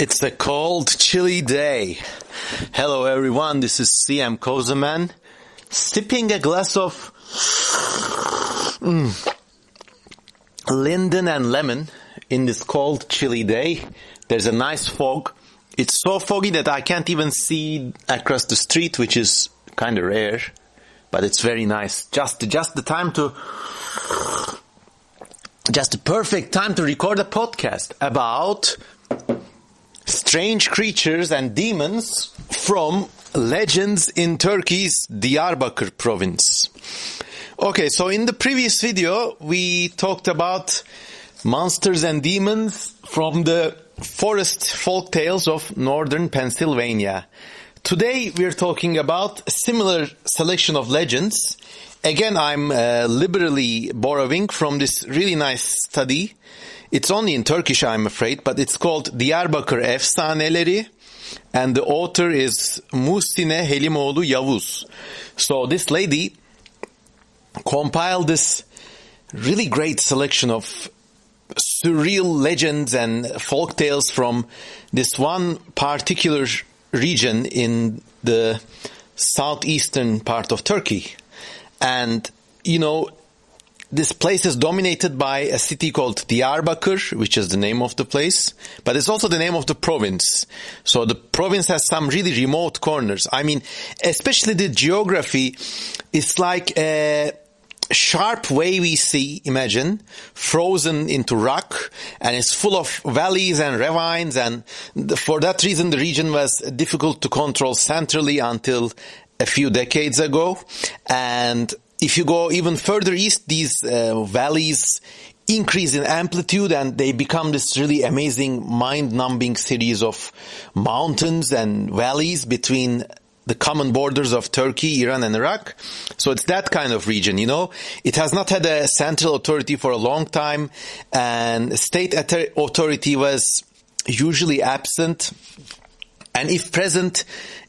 It's a cold, chilly day. Hello everyone, this is CM Kozaman, sipping a glass of linden and lemon in this cold, chilly day. There's a nice fog. It's so foggy that I can't even see across the street, which is kind of rare, but it's very nice. Just the perfect time to record a podcast about strange creatures and demons from legends in Turkey's Diyarbakır province. Okay, so in the previous video, we talked about monsters and demons from the forest folk tales of northern Pennsylvania. Today, we're talking about a similar selection of legends. Again, I'm liberally borrowing from this really nice study. It's only in Turkish, I'm afraid, but it's called Diyarbakır Efsaneleri, and the author is Muhsine Helimoğlu Yavuz. So this lady compiled this really great selection of surreal legends and folk tales from this one particular region in the southeastern part of Turkey. And, you know, this place is dominated by a city called Diyarbakır, which is the name of the place, but it's also the name of the province. So the province has some really remote corners. I mean, especially the geography is like a sharp wavy sea, imagine, frozen into rock, and it's full of valleys and ravines, and for that reason the region was difficult to control centrally until a few decades ago. And if you go even further east, these valleys increase in amplitude and they become this really amazing, mind-numbing series of mountains and valleys between the common borders of Turkey, Iran, and Iraq. So it's that kind of region, you know. It has not had a central authority for a long time, and state authority was usually absent. And if present,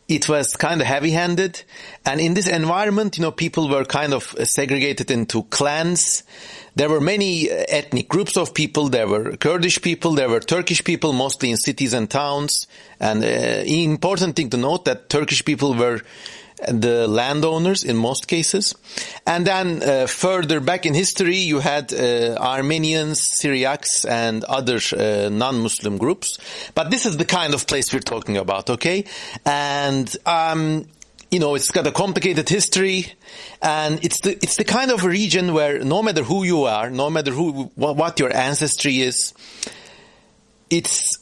it was kind of heavy-handed. And in this environment, you know, people were kind of segregated into clans. There were many ethnic groups of people. There were Kurdish people. There were Turkish people, mostly in cities and towns. And important thing to note that Turkish people were the landowners in most cases. And then further back in history, you had Armenians, Syriacs, and other non-Muslim groups. But this is the kind of place we're talking about, okay? And you know, it's got a complicated history, and it's the kind of a region where no matter who you are, no matter what your ancestry is, it's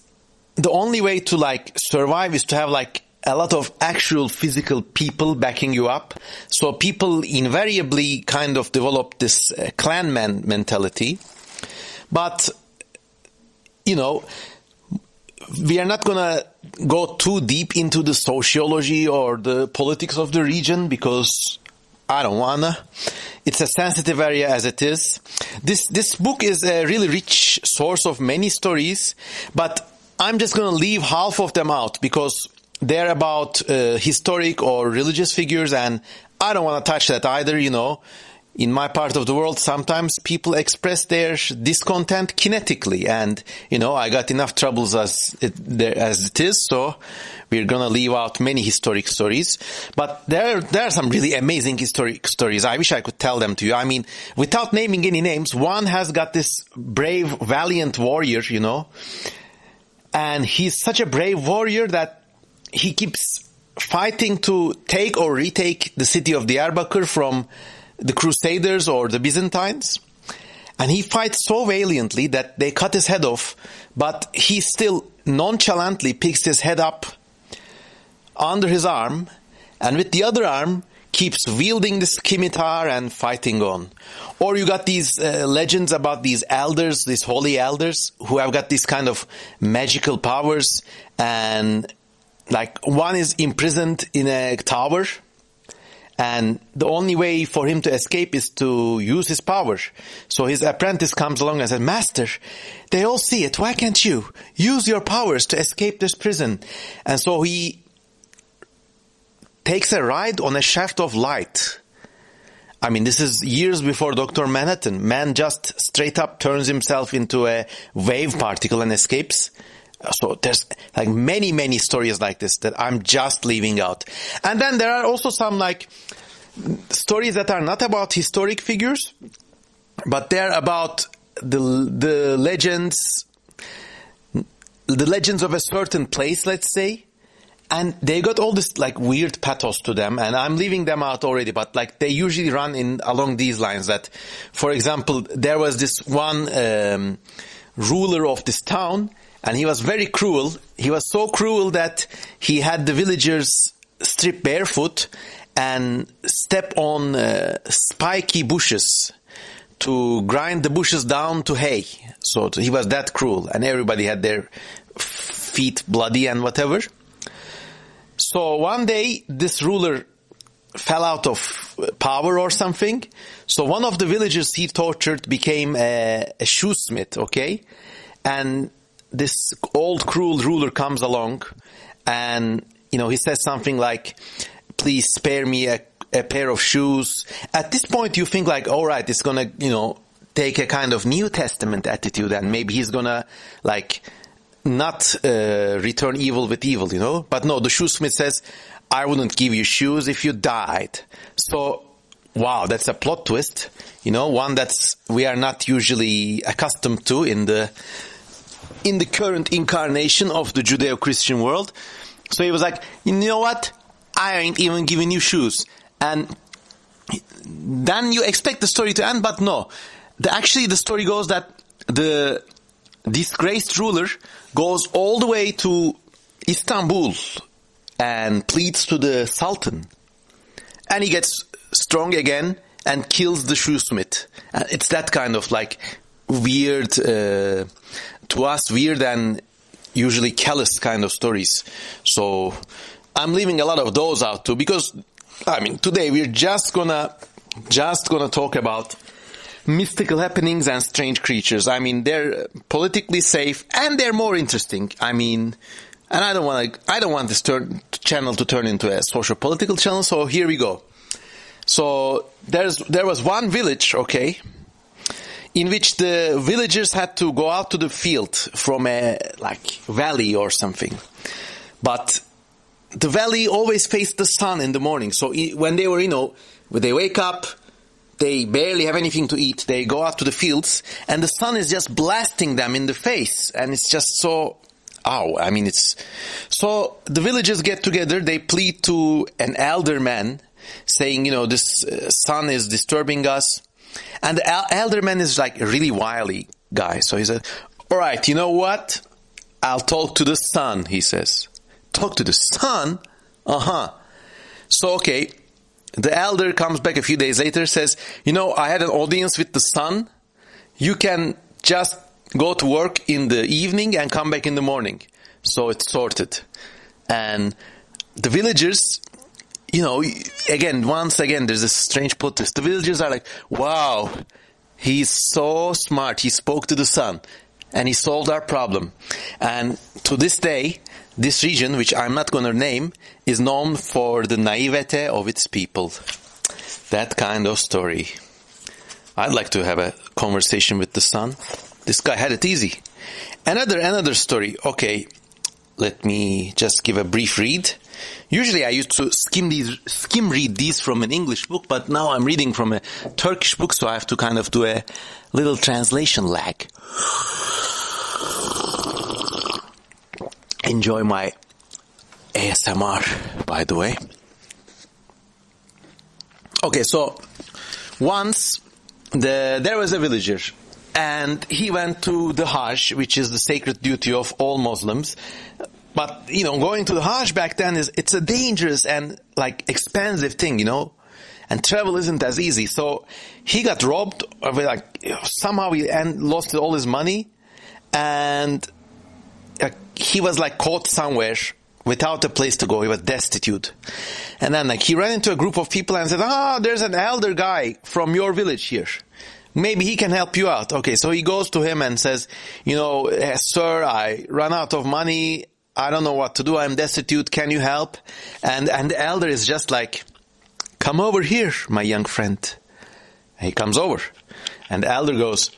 the only way to like survive is to have like a lot of actual physical people backing you up. So people invariably kind of develop this clan mentality. But, you know, we are not going to go too deep into the sociology or the politics of the region because I don't want to. It's a sensitive area as it is. This book is a really rich source of many stories, but I'm just going to leave half of them out because they're about historic or religious figures, and I don't want to touch that either, you know. In my part of the world, sometimes people express their discontent kinetically, and, you know, I got enough troubles as it is, so we're going to leave out many historic stories. But there are some really amazing historic stories. I wish I could tell them to you. I mean, without naming any names, one has got this brave, valiant warrior, you know, and he's such a brave warrior that he keeps fighting to take or retake the city of Diyarbakır from the Crusaders or the Byzantines. And he fights so valiantly that they cut his head off, but he still nonchalantly picks his head up under his arm, and with the other arm keeps wielding the scimitar and fighting on. Or you got these legends about these elders, these holy elders, who have got these kind of magical powers, and like one is imprisoned in a tower, and the only way for him to escape is to use his power. So his apprentice comes along and says, "Master, they all see it. Why can't you use your powers to escape this prison?" And so he takes a ride on a shaft of light. I mean, this is years before Dr. Manhattan. Man just straight up turns himself into a wave particle and escapes. So there's like many stories like this that I'm just leaving out. And then there are also some like stories that are not about historic figures, but they're about the legends of a certain place, let's say. And they got all this like weird pathos to them, and I'm leaving them out already, but like they usually run in along these lines that, for example, there was this one ruler of this town, and he was very cruel. He was so cruel that he had the villagers strip barefoot and step on spiky bushes to grind the bushes down to hay. So he was that cruel, and everybody had their feet bloody and whatever. So one day, this ruler fell out of power or something. So one of the villagers he tortured became a shoesmith, okay? And this old cruel ruler comes along and, he says something like, please spare me a pair of shoes. At this point, you think like, all right, it's going to, take a kind of New Testament attitude, and maybe he's going to like not return evil with evil, But no, the shoesmith says, I wouldn't give you shoes if you died. So, wow, that's a plot twist, one that's we are not usually accustomed to in the current incarnation of the Judeo-Christian world. So he was like, you know what? I ain't even giving you shoes. And then you expect the story to end, but no. Actually, the story goes that the disgraced ruler goes all the way to Istanbul and pleads to the Sultan. And he gets strong again and kills the shoesmith. It's that kind of like weird, to us, weird and usually callous kind of stories. So I'm leaving a lot of those out too, because, today we're just gonna talk about mystical happenings and strange creatures. They're politically safe and they're more interesting. And I don't want this channel to turn into a social political channel. So here we go. So there was one village, okay, in which the villagers had to go out to the field from a valley or something, but the valley always faced the sun in the morning. So when they were, when they wake up, they barely have anything to eat. They go out to the fields, and the sun is just blasting them in the face, and it's just so. So the villagers get together. They plead to an elder man, saying, this sun is disturbing us, and the elder man is like a really wily guy. So he said, "All right, you know what? I'll talk to the sun." He says, "Talk to the sun?" So okay. The elder comes back a few days later, says, I had an audience with the sun. You can just go to work in the evening and come back in the morning. So it's sorted. And the villagers, once again, there's this strange plot twist. The villagers are like, wow, he's so smart. He spoke to the sun and he solved our problem. And to this day, this region, which I'm not going to name, is known for the naivete of its people. That kind of story. I'd like to have a conversation with the sun. This guy had it easy. Another story. Okay, let me just give a brief read. Usually I used to skim read these from an English book, but now I'm reading from a Turkish book, so I have to kind of do a little translation lag. Enjoy my ASMR, by the way. Okay, so once there was a villager, and he went to the Hajj, which is the sacred duty of all Muslims. But, going to the Hajj back then it's a dangerous and expensive thing, and travel isn't as easy. So he got robbed, somehow he lost all his money, and he was caught somewhere without a place to go. He was destitute. And then he ran into a group of people and said, there's an elder guy from your village here. Maybe he can help you out. Okay, so he goes to him and says, sir, I ran out of money. I don't know what to do. I'm destitute. Can you help? And the elder is just like, come over here, my young friend. And he comes over. And the elder goes,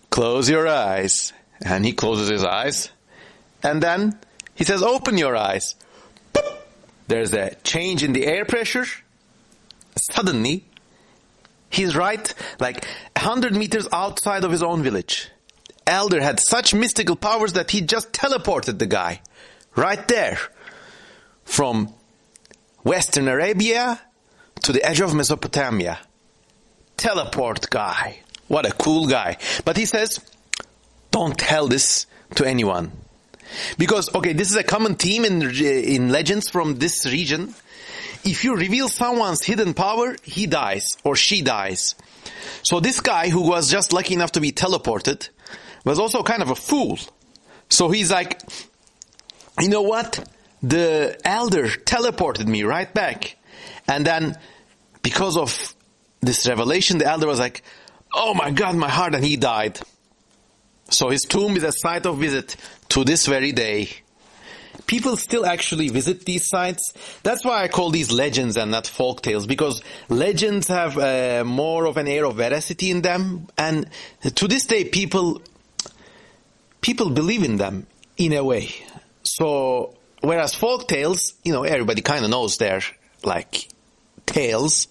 close your eyes. And he closes his eyes. and then he says, open your eyes. Boop. There's a change in the air pressure. Suddenly, he's right like 100 meters outside of his own village. Elder had such mystical powers that he just teleported the guy right there from Western Arabia to the edge of Mesopotamia. Teleport guy. What a cool guy. But he says, don't tell this to anyone. Because, okay, this is a common theme in legends from this region. If you reveal someone's hidden power, he dies or she dies. So this guy who was just lucky enough to be teleported was also kind of a fool. So he's like, you know what? The elder teleported me right back. And then because of this revelation, the elder was like, oh my God, my heart, and he died. So his tomb is a site of visit to this very day. People still actually visit these sites. That's why I call these legends and not folk tales, because legends have more of an air of veracity in them. And to this day, people believe in them in a way. So, whereas folk tales, everybody kind of knows they're like tales.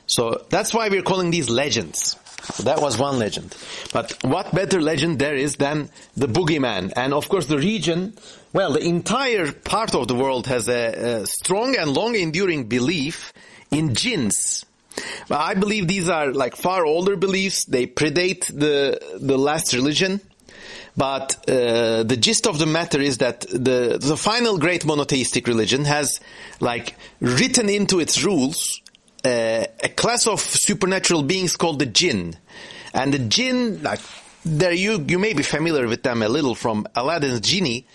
So that's why we're calling these legends. So that was one legend. But what better legend there is than the boogeyman? And of course the region, well, the entire part of the world has a strong and long enduring belief in jinns. But I believe these are like far older beliefs. They predate the last religion. But the gist of the matter is that the final great monotheistic religion has like written into its rules a class of supernatural beings called the Jinn. And the Jinn, like, you may be familiar with them a little from Aladdin's genie,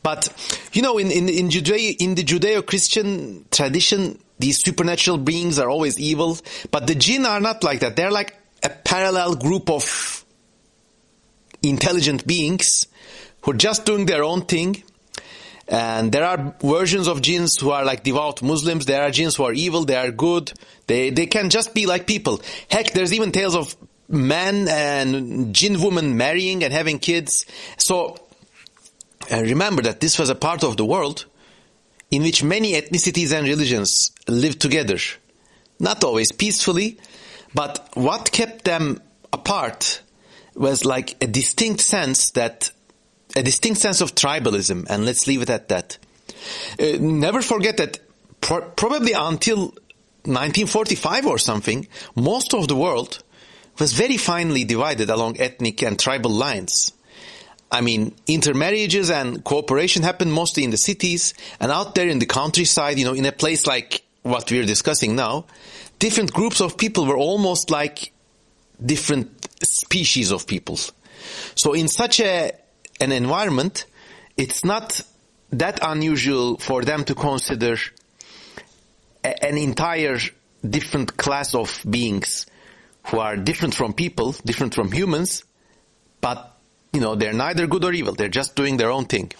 but in the Judeo-Christian tradition, these supernatural beings are always evil, but the Jinn are not like that. They're like a parallel group of intelligent beings who are just doing their own thing. And there are versions of jinns who are like devout Muslims. There are jinns who are evil. They are good. They can just be like people. Heck, there's even tales of men and jinn women marrying and having kids. So remember that this was a part of the world in which many ethnicities and religions lived together. Not always peacefully, but what kept them apart was like a distinct sense of tribalism, and let's leave it at that. Never forget that probably until 1945 or something, most of the world was very finely divided along ethnic and tribal lines. I mean, intermarriages and cooperation happened mostly in the cities, and out there in the countryside, in a place like what we're discussing now, different groups of people were almost like different species of people. So in such an environment, it's not that unusual for them to consider an entire different class of beings who are different from people, different from humans, but they're neither good or evil. They're just doing their own thing.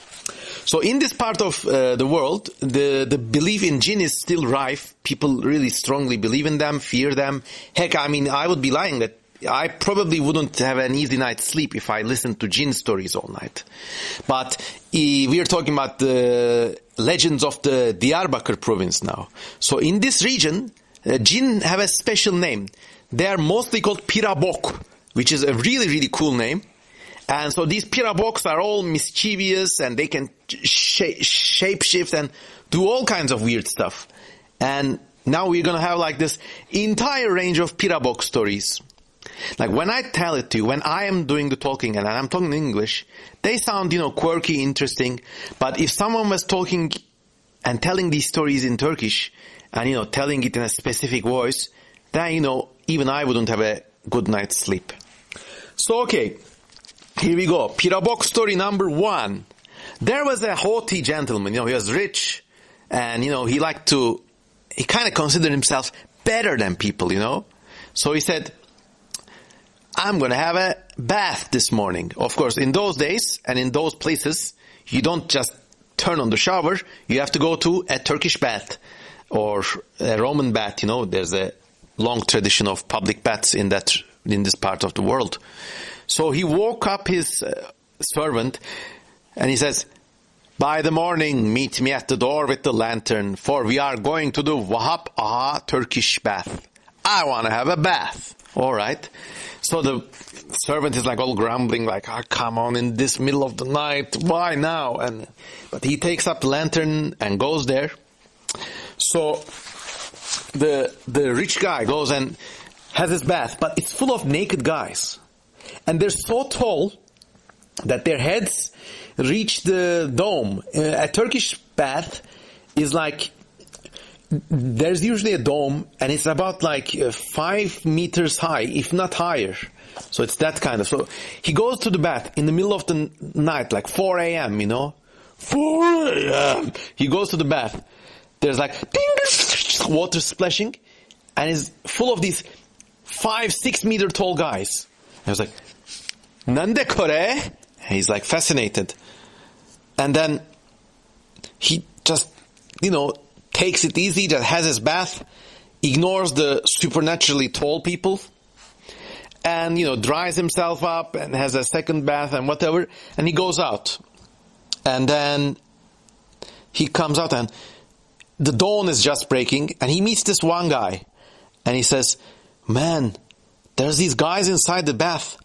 So in this part of the world, the belief in jinn is still rife. People really strongly believe in them, fear them. Heck, I would be lying that I probably wouldn't have an easy night's sleep if I listened to jinn stories all night. But we are talking about the legends of the Diyarbakır province now. So in this region, jinn have a special name. They are mostly called Pirabok, which is a really, really cool name. And so these Piraboks are all mischievous, and they can shapeshift and do all kinds of weird stuff. And now we're going to have like this entire range of Pirabok stories. Like when I tell it to you, when I am doing the talking and I'm talking in English, they sound, quirky, interesting. But if someone was talking and telling these stories in Turkish and, telling it in a specific voice, then, even I wouldn't have a good night's sleep. So, okay, here we go. Pirabok story number 1. There was a haughty gentleman, he was rich and, he kind of considered himself better than people, So he said, I'm going to have a bath this morning. Of course, in those days and in those places, you don't just turn on the shower. You have to go to a Turkish bath or a Roman bath. There's a long tradition of public baths in this part of the world. So he woke up his servant and he says, By the morning, meet me at the door with the lantern, for we are going to do Wahab Aha Turkish bath. I want to have a bath. All right. So the servant is like all grumbling, like, come on, in this middle of the night, why now? But he takes up the lantern and goes there. So the rich guy goes and has his bath, but it's full of naked guys. And they're so tall that their heads reach the dome. A Turkish bath is like, there's usually a dome, and it's about like 5 meters high, if not higher. So it's that kind of. So he goes to the bath in the middle of the night, like 4 a.m., 4 a.m. He goes to the bath. There's like water splashing, and it's full of these 5-6 meter tall guys. I was like, Nande Kore? He's like fascinated. And then he just, takes it easy, just has his bath, ignores the supernaturally tall people, and, dries himself up and has a second bath and whatever, and he goes out. And then he comes out and the dawn is just breaking, and he meets this one guy, and he says, man, there's these guys inside the bath.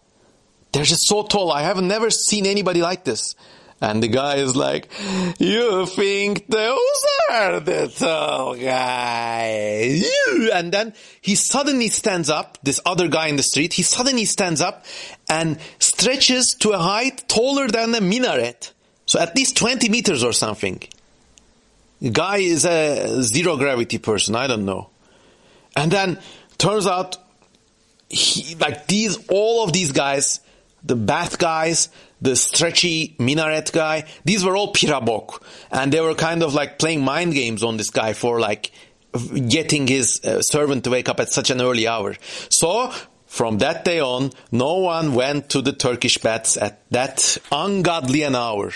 They're just so tall. I have never seen anybody like this. And the guy is like, you think those are the tall guys? And then he suddenly stands up, this other guy in the street, he suddenly stands up and stretches to a height taller than a minaret. So at least 20 meters or something. The guy is a zero gravity person, I don't know. And then turns out, all of these guys, the bath guys, the stretchy minaret guy, these were all Pirabok. And they were kind of like playing mind games on this guy for like getting his servant to wake up at such an early hour. So from that day on, no one went to the Turkish baths at that ungodly an hour.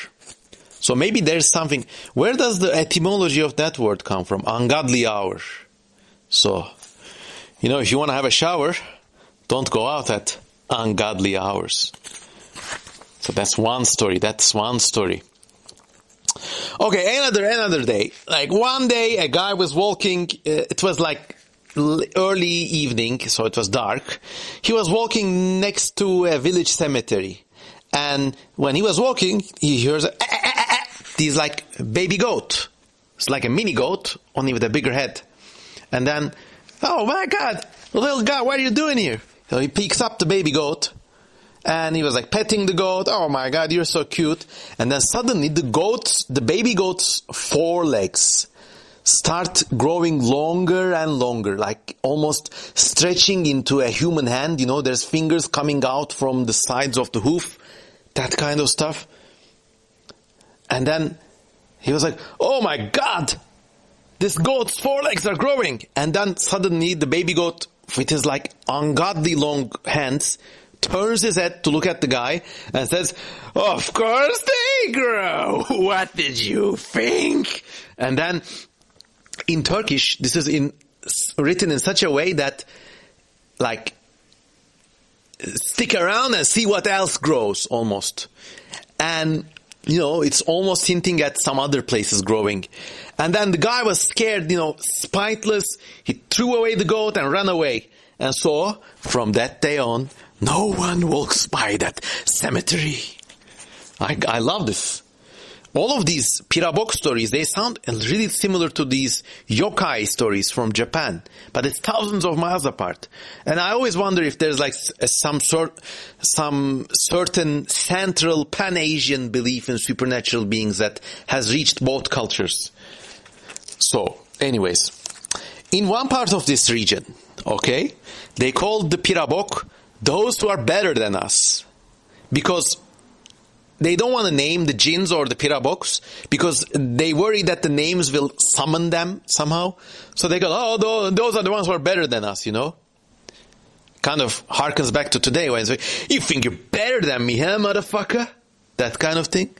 So maybe there's something. Where does the etymology of that word come from? Ungodly hour. So, if you want to have a shower, don't go out at ungodly hours. So that's one story. Okay, another day. Like one day, a guy was walking. It was like early evening, so it was dark. He was walking next to a village cemetery. And when he was walking, he hears these like baby goat. It's like a mini goat, only with a bigger head. And then, oh my God, little guy, what are you doing here? So he picks up the baby goat, and he was like petting the goat. Oh my God, you're so cute. And then suddenly the baby goat's forelegs start growing longer and longer, like almost stretching into a human hand. There's fingers coming out from the sides of the hoof, that kind of stuff. And then he was like, oh my God, this goat's forelegs are growing. And then suddenly the baby goat, with his like ungodly long hands, turns his head to look at the guy and says, of course they grow. What did you think? And then in Turkish, this is written in such a way that like, stick around and see what else grows almost. And it's almost hinting at some other places growing. And then the guy was scared, spiteless. He threw away the goat and ran away. And so, from that day on, no one walks by that cemetery. I love this. All of these Pirabok stories, they sound really similar to these yokai stories from Japan. But it's thousands of miles apart. And I always wonder if there's like some certain central Pan-Asian belief in supernatural beings that has reached both cultures. So, anyways, in one part of this region, okay, they called the Pirabok those who are better than us. Because they don't want to name the Jinns or the Piraboks because they worry that the names will summon them somehow. So they go, oh, those are the ones who are better than us, Kind of harkens back to today when it's like, you think you're better than me, huh, motherfucker? That kind of thing.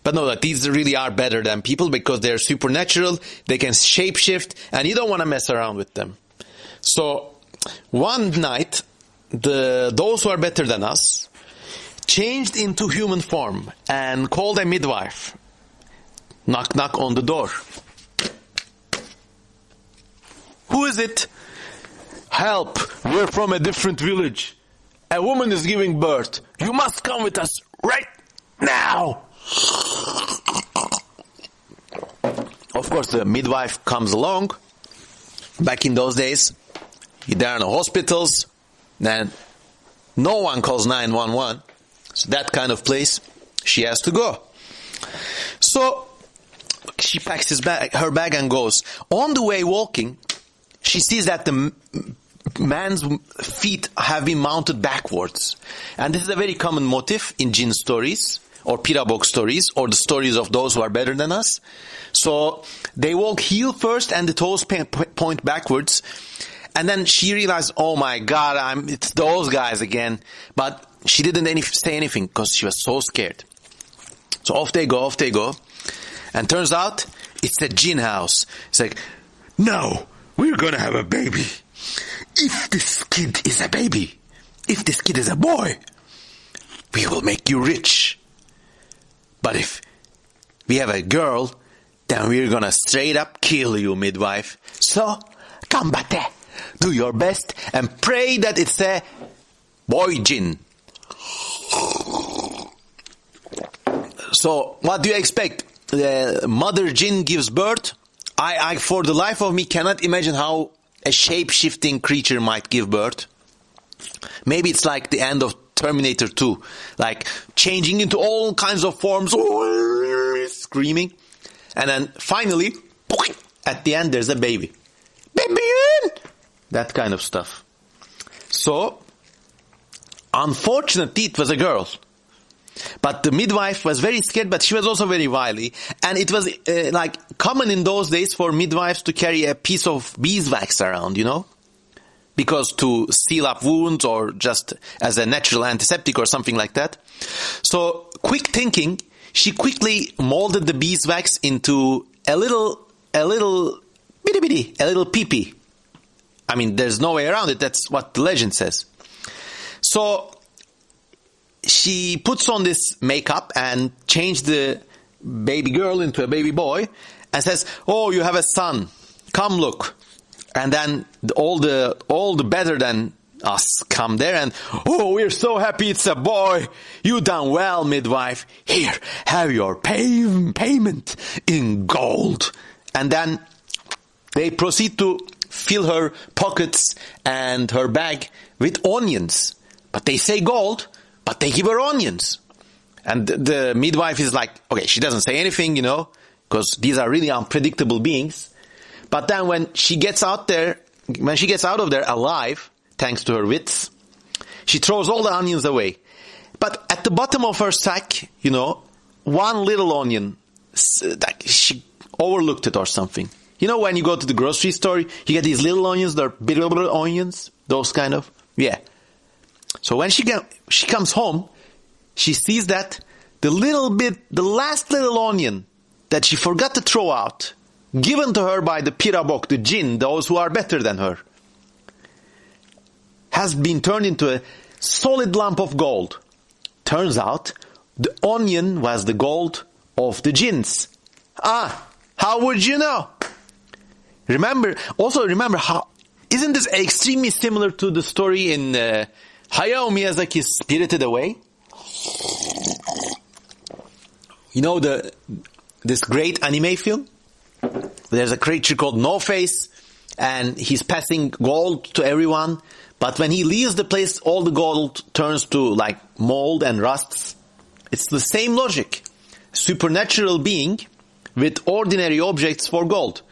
But no, that these really are better than people because they're supernatural, they can shapeshift, and you don't want to mess around with them. So one night, those who are better than us changed into human form and called a midwife Knock, knock on the door. Who is it? Help! We're from a different village. A woman is giving birth. You must come with us right now. Of course, the midwife comes along. Back in those days, there are no hospitals. Then no one calls 911. So that kind of place, she has to go. So she packs her bag and goes. On the way walking, she sees that the man's feet have been mounted backwards. And this is a very common motif in Jinn stories, or Pirabok stories, or the stories of those who are better than us. So they walk heel first and the toes point backwards. And then she realized, oh my God, it's those guys again. But she didn't say anything because she was so scared. So off they go. And turns out, it's a Jinn house. It's like, no, we're gonna have a baby. If this kid is a baby, if this kid is a boy, we will make you rich. But if we have a girl, then we're gonna straight up kill you, midwife. So, combate. Do your best and pray that it's a boy Jinn. So, what do you expect? The mother Jinn gives birth. I for the life of me cannot imagine how a shape-shifting creature might give birth. Maybe it's like the end of Terminator 2, like changing into all kinds of forms, screaming, and then finally, at the end there's a baby. Baby! That kind of stuff. So, unfortunately it was a girl. But the midwife was very scared, but she was also very wily. And it was like common in those days for midwives to carry a piece of beeswax around, you know? Because to seal up wounds or just as a natural antiseptic or something like that. So, quick thinking, she quickly molded the beeswax into a little pee-pee. I mean, there's no way around it. That's what the legend says. So, she puts on this makeup and changed the baby girl into a baby boy and says, oh, you have a son. Come look. And then all the better than us come there and, oh, we're so happy it's a boy. You done well, midwife. Here, have your payment in gold. And then they proceed to fill her pockets and her bag with onions. But they say gold, but they give her onions. And the midwife is like, okay, she doesn't say anything, you know, because these are really unpredictable beings. But then when she gets out of there alive, thanks to her wits, she throws all the onions away. But at the bottom of her sack, you know, one little onion, she overlooked it or something. You know, when you go to the grocery store, you get these little onions, they're little onions, those kind of, yeah. So when she comes home, she sees that the last little onion that she forgot to throw out, given to her by the Pirabok, the Jinn, those who are better than her, has been turned into a solid lump of gold. Turns out, the onion was the gold of the Jinns. How would you know? Remember how, isn't this extremely similar to the story in Hayao Miyazaki's Spirited Away? You know this great anime film? There's a creature called No Face, and he's passing gold to everyone, but when he leaves the place, all the gold turns to like mold and rusts. It's the same logic. Supernatural being with ordinary objects for gold.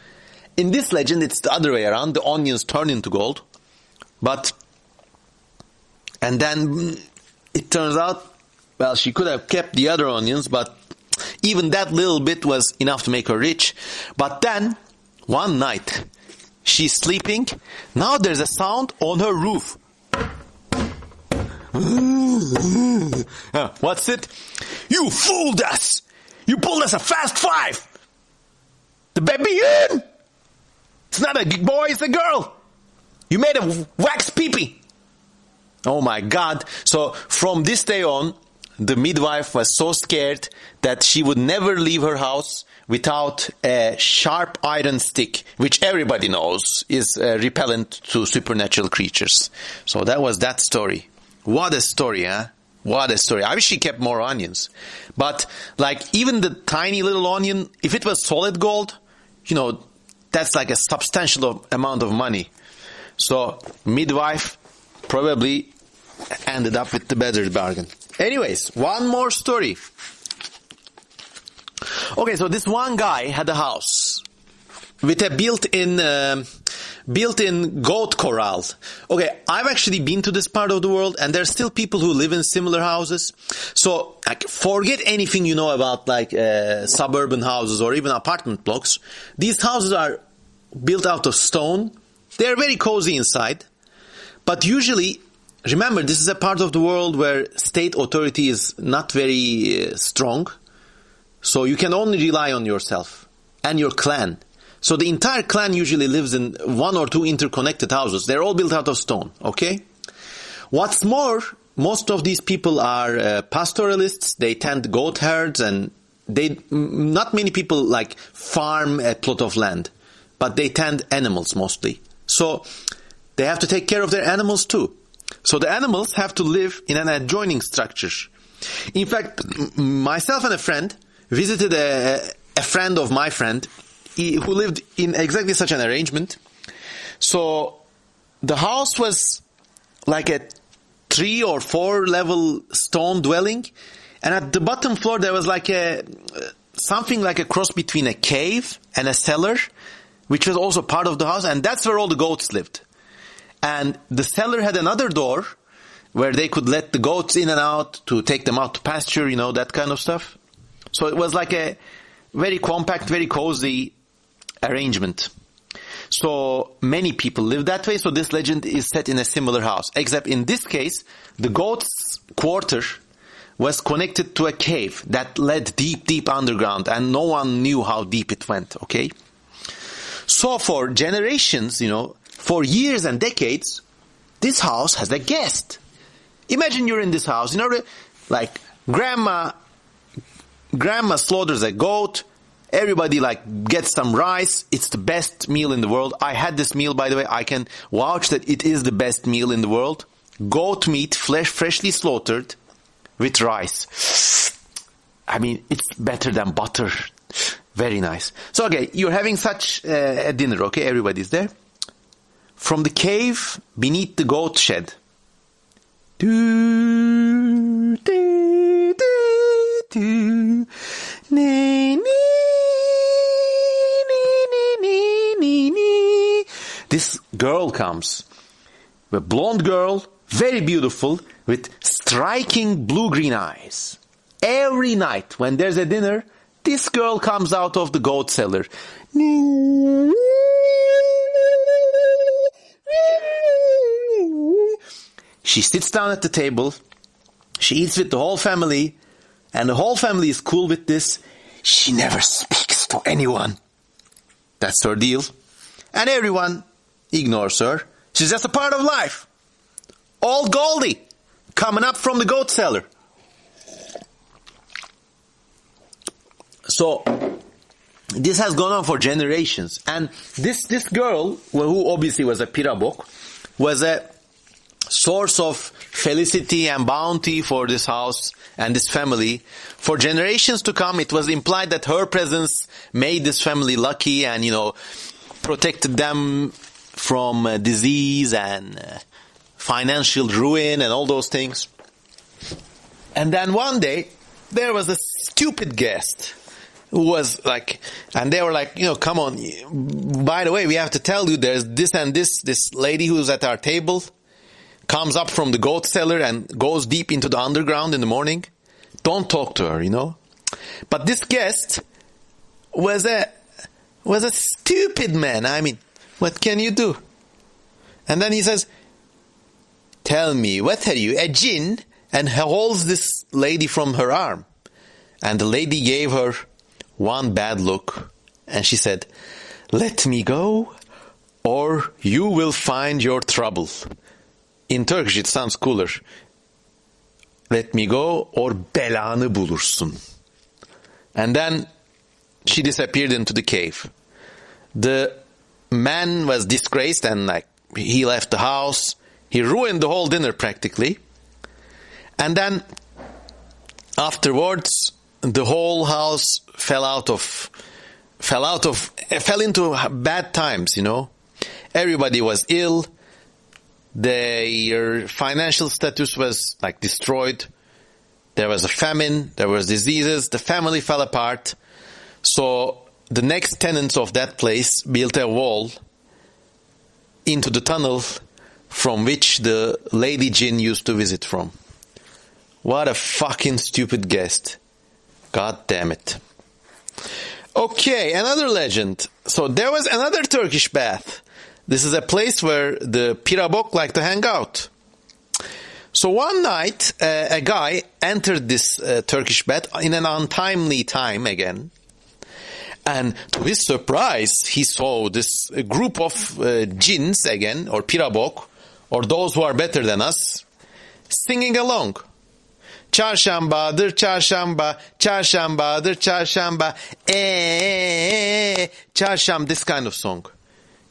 In this legend, it's the other way around. The onions turn into gold. And then it turns out, well, she could have kept the other onions, but even that little bit was enough to make her rich. But then, one night, she's sleeping. Now there's a sound on her roof. What's it? You fooled us! You pulled us a fast five! The baby in! It's not a boy, it's a girl! You made a wax pee-pee! Oh my God. So from this day on, the midwife was so scared that she would never leave her house without a sharp iron stick, which everybody knows is repellent to supernatural creatures. So that was that story. What a story, huh? What a story. I wish she kept more onions. But like even the tiny little onion, if it was solid gold, that's like a substantial amount of money. So midwife probably ended up with the better bargain. Anyways, one more story. Okay, so this one guy had a house with a built-in goat corral. Okay, I've actually been to this part of the world, and there's still people who live in similar houses. So forget anything you know about suburban houses or even apartment blocks. These houses are built out of stone. They're very cozy inside. But usually, remember, this is a part of the world where state authority is not very strong. So you can only rely on yourself and your clan. So the entire clan usually lives in one or two interconnected houses. They're all built out of stone, okay? What's more, most of these people are pastoralists. They tend goat herds, and not many people farm a plot of land, but they tend animals mostly. So they have to take care of their animals too. So the animals have to live in an adjoining structure. In fact, myself and a friend visited a friend of my friend who lived in exactly such an arrangement. So the house was like a 3 or 4 level stone dwelling, and at the bottom floor there was something like a cross between a cave and a cellar, which was also part of the house, and that's where all the goats lived. And the cellar had another door where they could let the goats in and out to take them out to pasture, that kind of stuff. So it was like a very compact, very cozy arrangement. So many people live that way. So this legend is set in a similar house. Except in this case, the goat's quarter was connected to a cave that led deep, deep underground. And no one knew how deep it went, okay? So for generations, for years and decades, this house has a guest. Imagine you're in this house, grandma slaughters a goat, everybody gets some rice, it's the best meal in the world. I had this meal, by the way, I can vouch that it is the best meal in the world. Goat meat, freshly slaughtered, with rice. I mean, it's better than butter. Very nice. So, okay, you're having such a dinner, okay, everybody's there. From the cave beneath the goat shed, this girl comes. A blonde girl, very beautiful, with striking blue-green eyes. Every night when there's a dinner, this girl comes out of the goat cellar. She sits down at the table. She eats with the whole family. And the whole family is cool with this. She never speaks to anyone. That's her deal. And everyone ignores her. She's just a part of life. Old Goldie, coming up from the goat cellar. So, this has gone on for generations. And this girl, who obviously was a Pirabok, was a source of felicity and bounty for this house and this family. For generations to come, it was implied that her presence made this family lucky and, protected them from disease and financial ruin and all those things. And then one day, there was a stupid guest who was and they were come on, by the way, we have to tell you there's this and this lady who's at our table comes up from the goat cellar and goes deep into the underground in the morning. Don't talk to her, But this guest was a stupid man. I mean, what can you do? And then he says, tell me, what are you, a Jinn? And he holds this lady from her arm. And the lady gave her one bad look. And she said, let me go, or you will find your trouble. In Turkish, it sounds cooler. let me go or belanı bulursun. And then she disappeared into the cave. The man was disgraced and like he left the house. He ruined the whole dinner practically. And then afterwards, the whole house fell into bad times, you know. Everybody was ill. Their financial status was like destroyed. There was a famine. There was diseases. The family fell apart. So the next tenants of that place built a wall into the tunnel from which the lady Jinn used to visit from. What a fucking stupid guest. God damn it. Okay, another legend. So there was another Turkish bath. This is a place where the Pirabok like to hang out. So one night, a guy entered this Turkish bath in an untimely time again. And to his surprise, he saw this group of Jinns again, or Pirabok, or those who are better than us, singing along. Çarşambadır çarşamba, çarşambadır çarşamba, çarşam, this kind of song.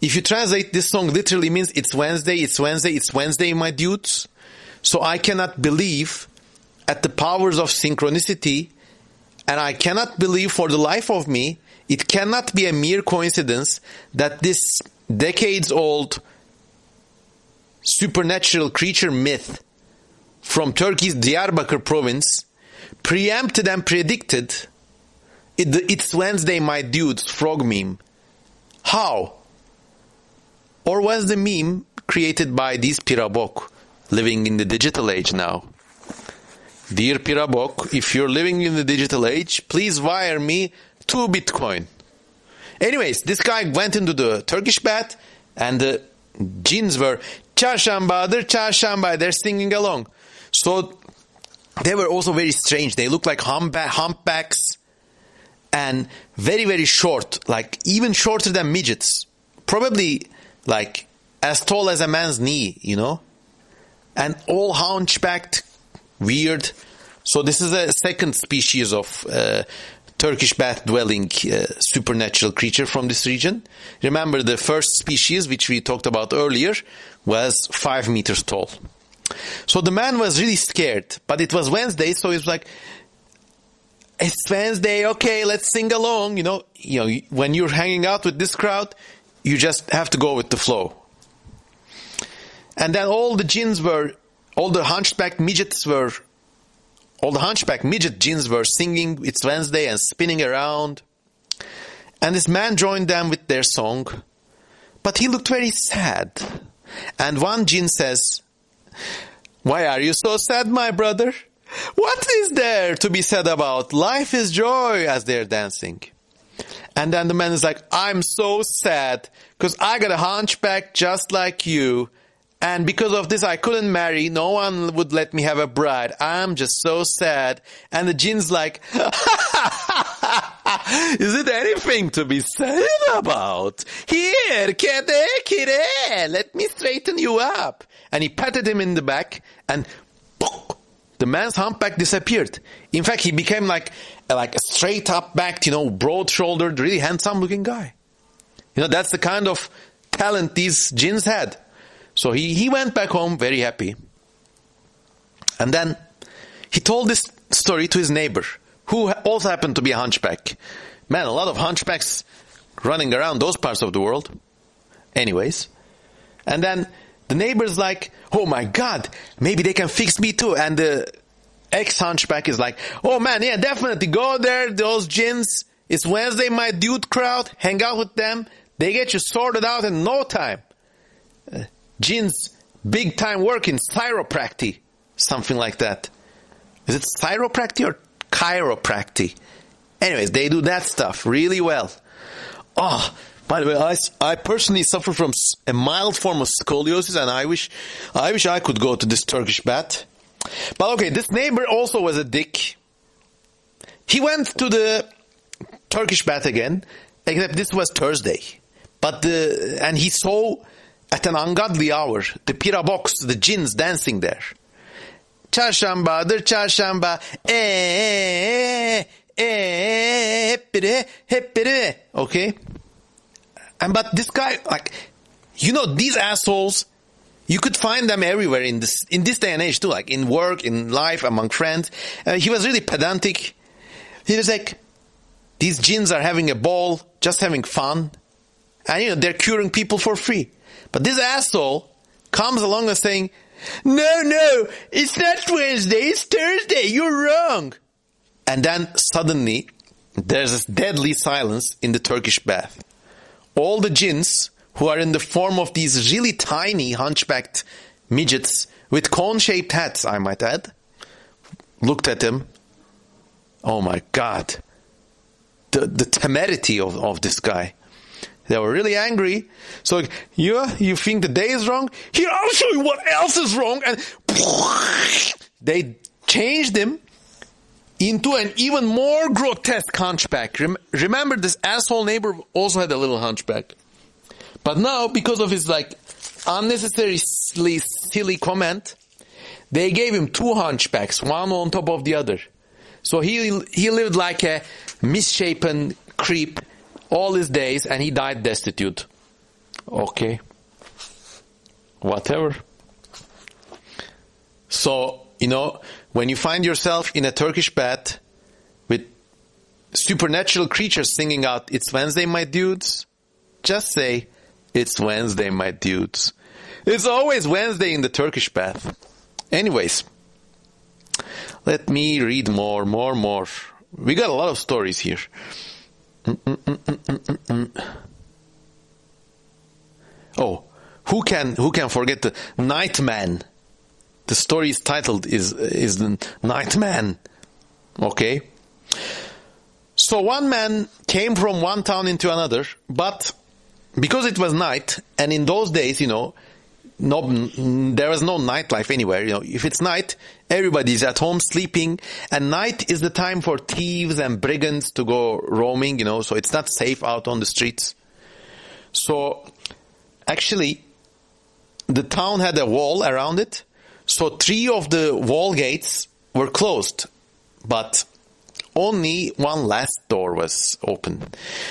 If you translate this song, literally means it's Wednesday, it's Wednesday, it's Wednesday, my dudes. So I cannot believe at the powers of synchronicity, and I cannot believe for the life of me, it cannot be a mere coincidence that this decades-old supernatural creature myth from Turkey's Diyarbakır province preempted and predicted it's Wednesday, my dudes frog meme. How? Or was the meme created by these Pirabok living in the digital age now? Dear Pirabok, if you're living in the digital age, please wire me 2 Bitcoin. Anyways, this guy went into the Turkish bath and the Jinns were Çarşambadır çarşamba, they're singing along. So they were also very strange. They looked like humpbacks and very, very short, like even shorter than midgets. Probably like as tall as a man's knee, you know? And all hunchbacked, weird. So this is a second species of Turkish bath-dwelling supernatural creature from this region. Remember, the first species, which we talked about earlier, was 5 meters tall. So the man was really scared, but it was Wednesday, so he was like, it's Wednesday, okay, let's sing along. You know, when you're hanging out with this crowd, you just have to go with the flow. And then all the hunchback midget Jinns were singing It's Wednesday and spinning around. And this man joined them with their song. But he looked very sad. And one Jinn says, "Why are you so sad, my brother? What is there to be sad about? Life is joy," as they're dancing. And then the man is like, "I'm so sad because I got a hunchback just like you. And because of this, I couldn't marry. No one would let me have a bride. I'm just so sad." And the Jinn's like, "Is it anything to be sad about? Here, kire, let me straighten you up." And he patted him in the back, and the man's humpback disappeared. In fact, he became like a straight up backed, broad-shouldered, really handsome-looking guy. That's the kind of talent these Jinns had. So he went back home very happy. And then he told this story to his neighbor, who also happened to be a hunchback. Man, a lot of hunchbacks running around those parts of the world. Anyways. And then the neighbor's like, "Oh my God, maybe they can fix me too." And the ex-hunchback is like, "Oh man, yeah, definitely go there, those Jinns. It's Wednesday, my dude crowd. Hang out with them. They get you sorted out in no time." Jinns, big time work in chiropractic, something like that. Is it chiropractic or chiropractic? Anyways, they do that stuff really well. Oh, by the way, I personally suffer from a mild form of scoliosis, and I wish I could go to this Turkish bath. But okay, this neighbor also was a dick. He went to the Turkish bath again, except this was Thursday. And he saw at an ungodly hour the Piraboks, the Jinns dancing there. Çarşambadır çarşamba. Hep biri. Okay? But this guy, like, you know, these assholes, you could find them everywhere in this day and age too, like in work, in life, among friends. He was really pedantic. He was like, these jinns are having a ball, just having fun. And, you know, they're curing people for free. But this asshole comes along and saying, no, it's not Wednesday, it's Thursday, you're wrong. And then suddenly, there's this deadly silence in the Turkish bath. All the jinns, who are in the form of these really tiny hunchbacked midgets with cone-shaped hats, I might add, looked at him. Oh my God. The temerity of this guy. They were really angry. So, you think the day is wrong? Here, I'll show you what else is wrong. And they changed him into an even more grotesque hunchback. Remember, this asshole neighbor also had a little hunchback. But now, because of his unnecessarily silly comment, they gave him two hunchbacks, one on top of the other. So he lived like a misshapen creep all his days, and he died destitute. Okay. Whatever. So, you know, when you find yourself in a Turkish bath with supernatural creatures singing out, "It's Wednesday, my dudes," just say, "It's Wednesday, my dudes." It's always Wednesday in the Turkish bath. Anyways, let me read more. We got a lot of stories here. Oh, who can forget the Nightman? The story's titled is the Nightman. Okay. So one man came from one town into another, but because it was night, and in those days, you know, there was no nightlife anywhere. You know, if it's night, everybody's at home sleeping, and night is the time for thieves and brigands to go roaming, you know, so it's not safe out on the streets. So, actually, the town had a wall around it, so 3 of the wall gates were closed, but only one last door was open.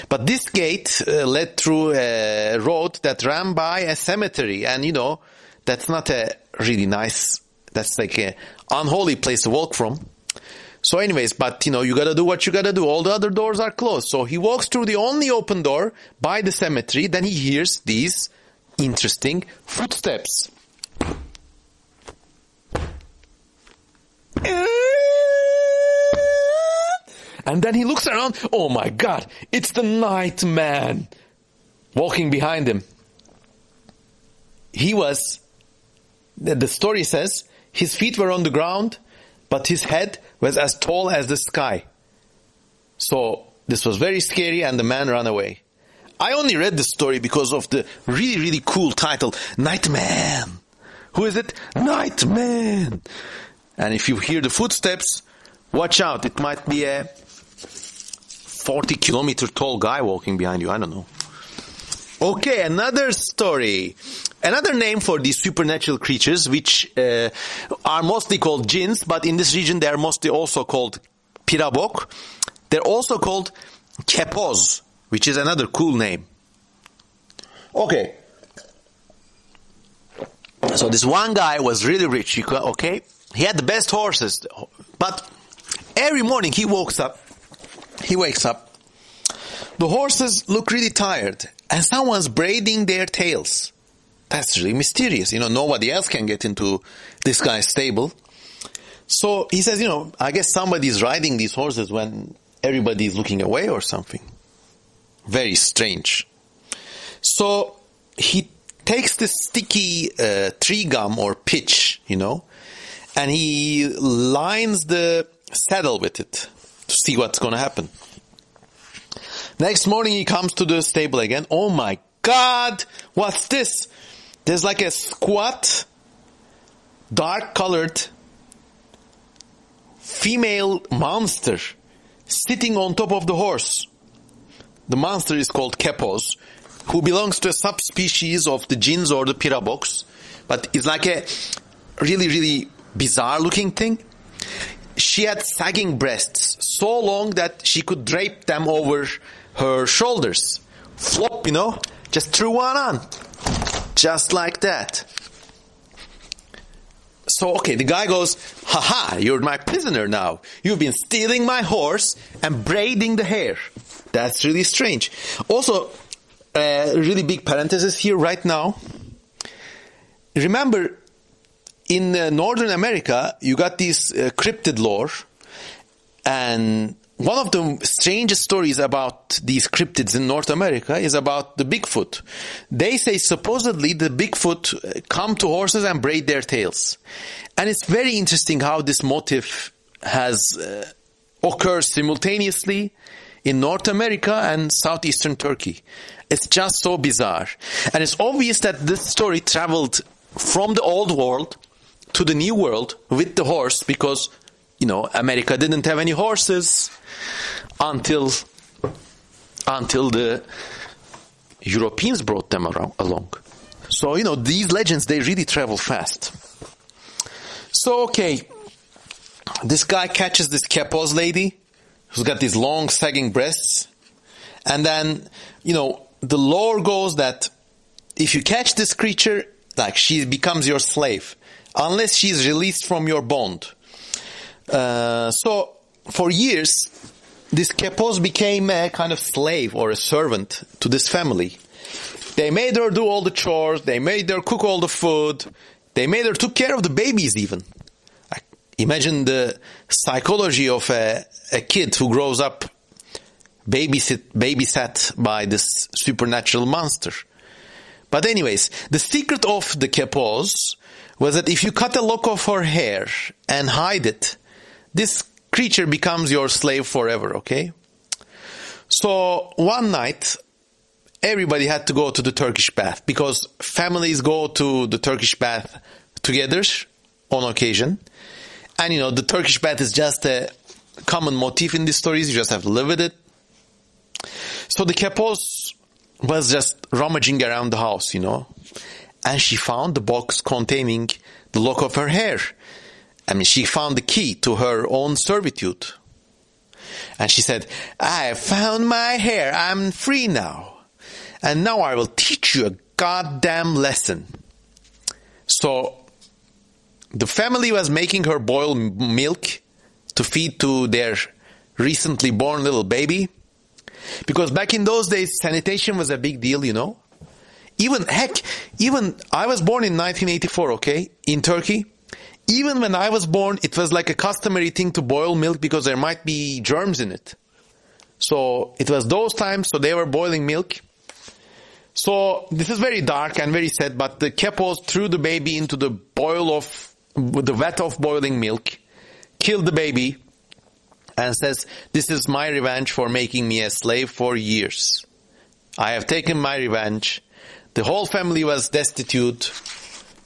But this gate led through a road that ran by a cemetery. And, you know, that's not a really nice, that's like a unholy place to walk from. So anyways, but, you know, you gotta do what you gotta do. All the other doors are closed. So he walks through the only open door by the cemetery. Then he hears these interesting footsteps. And then he looks around. Oh my God, it's the Nightman walking behind him. The story says, his feet were on the ground, but his head was as tall as the sky. So this was very scary, and the man ran away. I only read the story because of the really, really cool title, Nightman. Who is it? Nightman. And if you hear the footsteps, watch out. It might be a 40-kilometer tall guy walking behind you. I don't know. Okay, another story. Another name for these supernatural creatures, which are mostly called jinns, but in this region they are mostly also called Pirabok. They're also called kepos, which is another cool name. Okay. So this one guy was really rich, okay? He had the best horses, but every morning he wakes up, the horses look really tired, and someone's braiding their tails. That's really mysterious. You know, nobody else can get into this guy's stable. So he says, you know, I guess somebody's riding these horses when everybody's looking away or something. Very strange. So he takes this sticky tree gum or pitch, you know, and he lines the saddle with it to see what's going to happen. Next morning he comes to the stable again. Oh my God, what's this? There's like a squat, dark-colored female monster sitting on top of the horse. The monster is called Kepos, who belongs to a subspecies of the Jinns or the Piraboks, but it's like a really, really bizarre looking thing. She had sagging breasts, so long that she could drape them over her shoulders. Flop, just threw one on. Just like that. So, okay, the guy goes, haha, you're my prisoner now. You've been stealing my horse and braiding the hair. That's really strange. Also, really big parenthesis here right now. Remember, in Northern America, you got these cryptid lore, and one of the strangest stories about these cryptids in North America is about the Bigfoot. They say supposedly the Bigfoot come to horses and braid their tails. And it's very interesting how this motif has occurred simultaneously in North America and southeastern Turkey. It's just so bizarre. And it's obvious that this story traveled from the old world to the new world with the horse because, America didn't have any horses until the Europeans brought them along. So, these legends, they really travel fast. So, okay, this guy catches this Kepoz lady who's got these long sagging breasts. And then, the lore goes that if you catch this creature, she becomes your slave, unless she's released from your bond. So, for years, this Kepoz became a kind of slave or a servant to this family. They made her do all the chores, they made her cook all the food, they made her took care of the babies even. Imagine the psychology of a kid who grows up babysat by this supernatural monster. But anyways, the secret of the Kepoz was that if you cut a lock of her hair and hide it, this creature becomes your slave forever, okay? So one night, everybody had to go to the Turkish bath because families go to the Turkish bath together on occasion. And the Turkish bath is just a common motif in these stories. You just have to live with it. So the Kepoz was just rummaging around the house, and she found the box containing the lock of her hair. She found the key to her own servitude. And she said, I found my hair. I'm free now. And now I will teach you a goddamn lesson. So the family was making her boil milk to feed to their recently born little baby. Because back in those days, sanitation was a big deal, Even I was born in 1984, okay, in Turkey. Even when I was born, it was like a customary thing to boil milk because there might be germs in it. So it was those times, so they were boiling milk. So this is very dark and very sad, but the Kepoz threw the baby into the vat of boiling milk, killed the baby, and says, this is my revenge for making me a slave for years. I have taken my revenge. The whole family was destitute.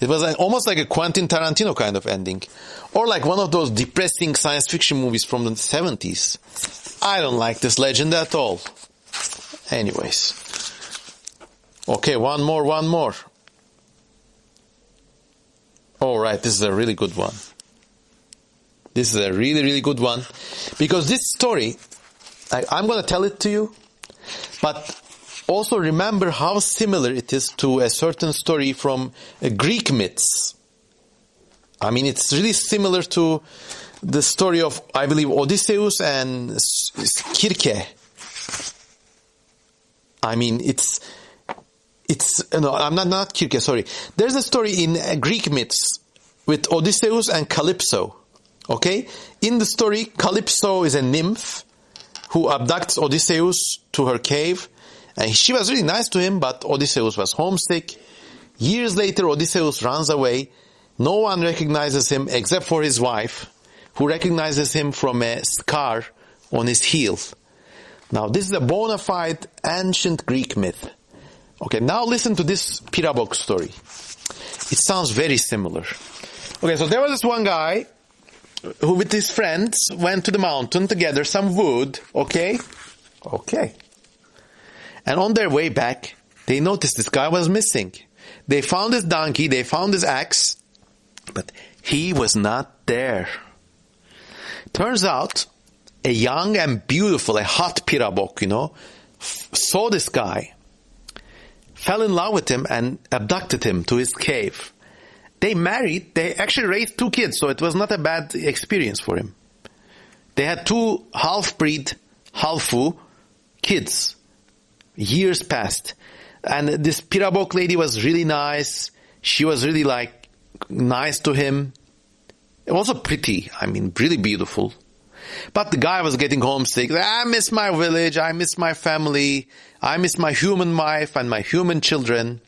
It was almost like a Quentin Tarantino kind of ending. Or like one of those depressing science fiction movies from the 70s. I don't like this legend at all. Anyways. Okay, one more. Alright, this is a really good one. This is a really, really good one. Because this story, I'm going to tell it to you, but also remember how similar it is to a certain story from Greek myths. It's really similar to the story of, I believe, Odysseus and Kirke. Not Kirke, sorry. There's a story in Greek myths with Odysseus and Calypso. Okay? In the story, Calypso is a nymph who abducts Odysseus to her cave. And she was really nice to him, but Odysseus was homesick. Years later, Odysseus runs away. No one recognizes him except for his wife, who recognizes him from a scar on his heel. Now, this is a bona fide ancient Greek myth. Okay, now listen to this Pirabok story. It sounds very similar. Okay, so there was this one guy who with his friends went to the mountain to gather some wood, okay? And on their way back, they noticed this guy was missing. They found his donkey, they found his axe, but he was not there. Turns out, a young and beautiful, a hot Pirabok, saw this guy, fell in love with him and abducted him to his cave. They married, they actually raised 2 kids, so it was not a bad experience for him. They had 2 half-breed, half-fu kids. Years passed. And this Pirabok lady was really nice. She was really nice to him. Also pretty, really beautiful. But the guy was getting homesick. I miss my village, I miss my family, I miss my human wife and my human children.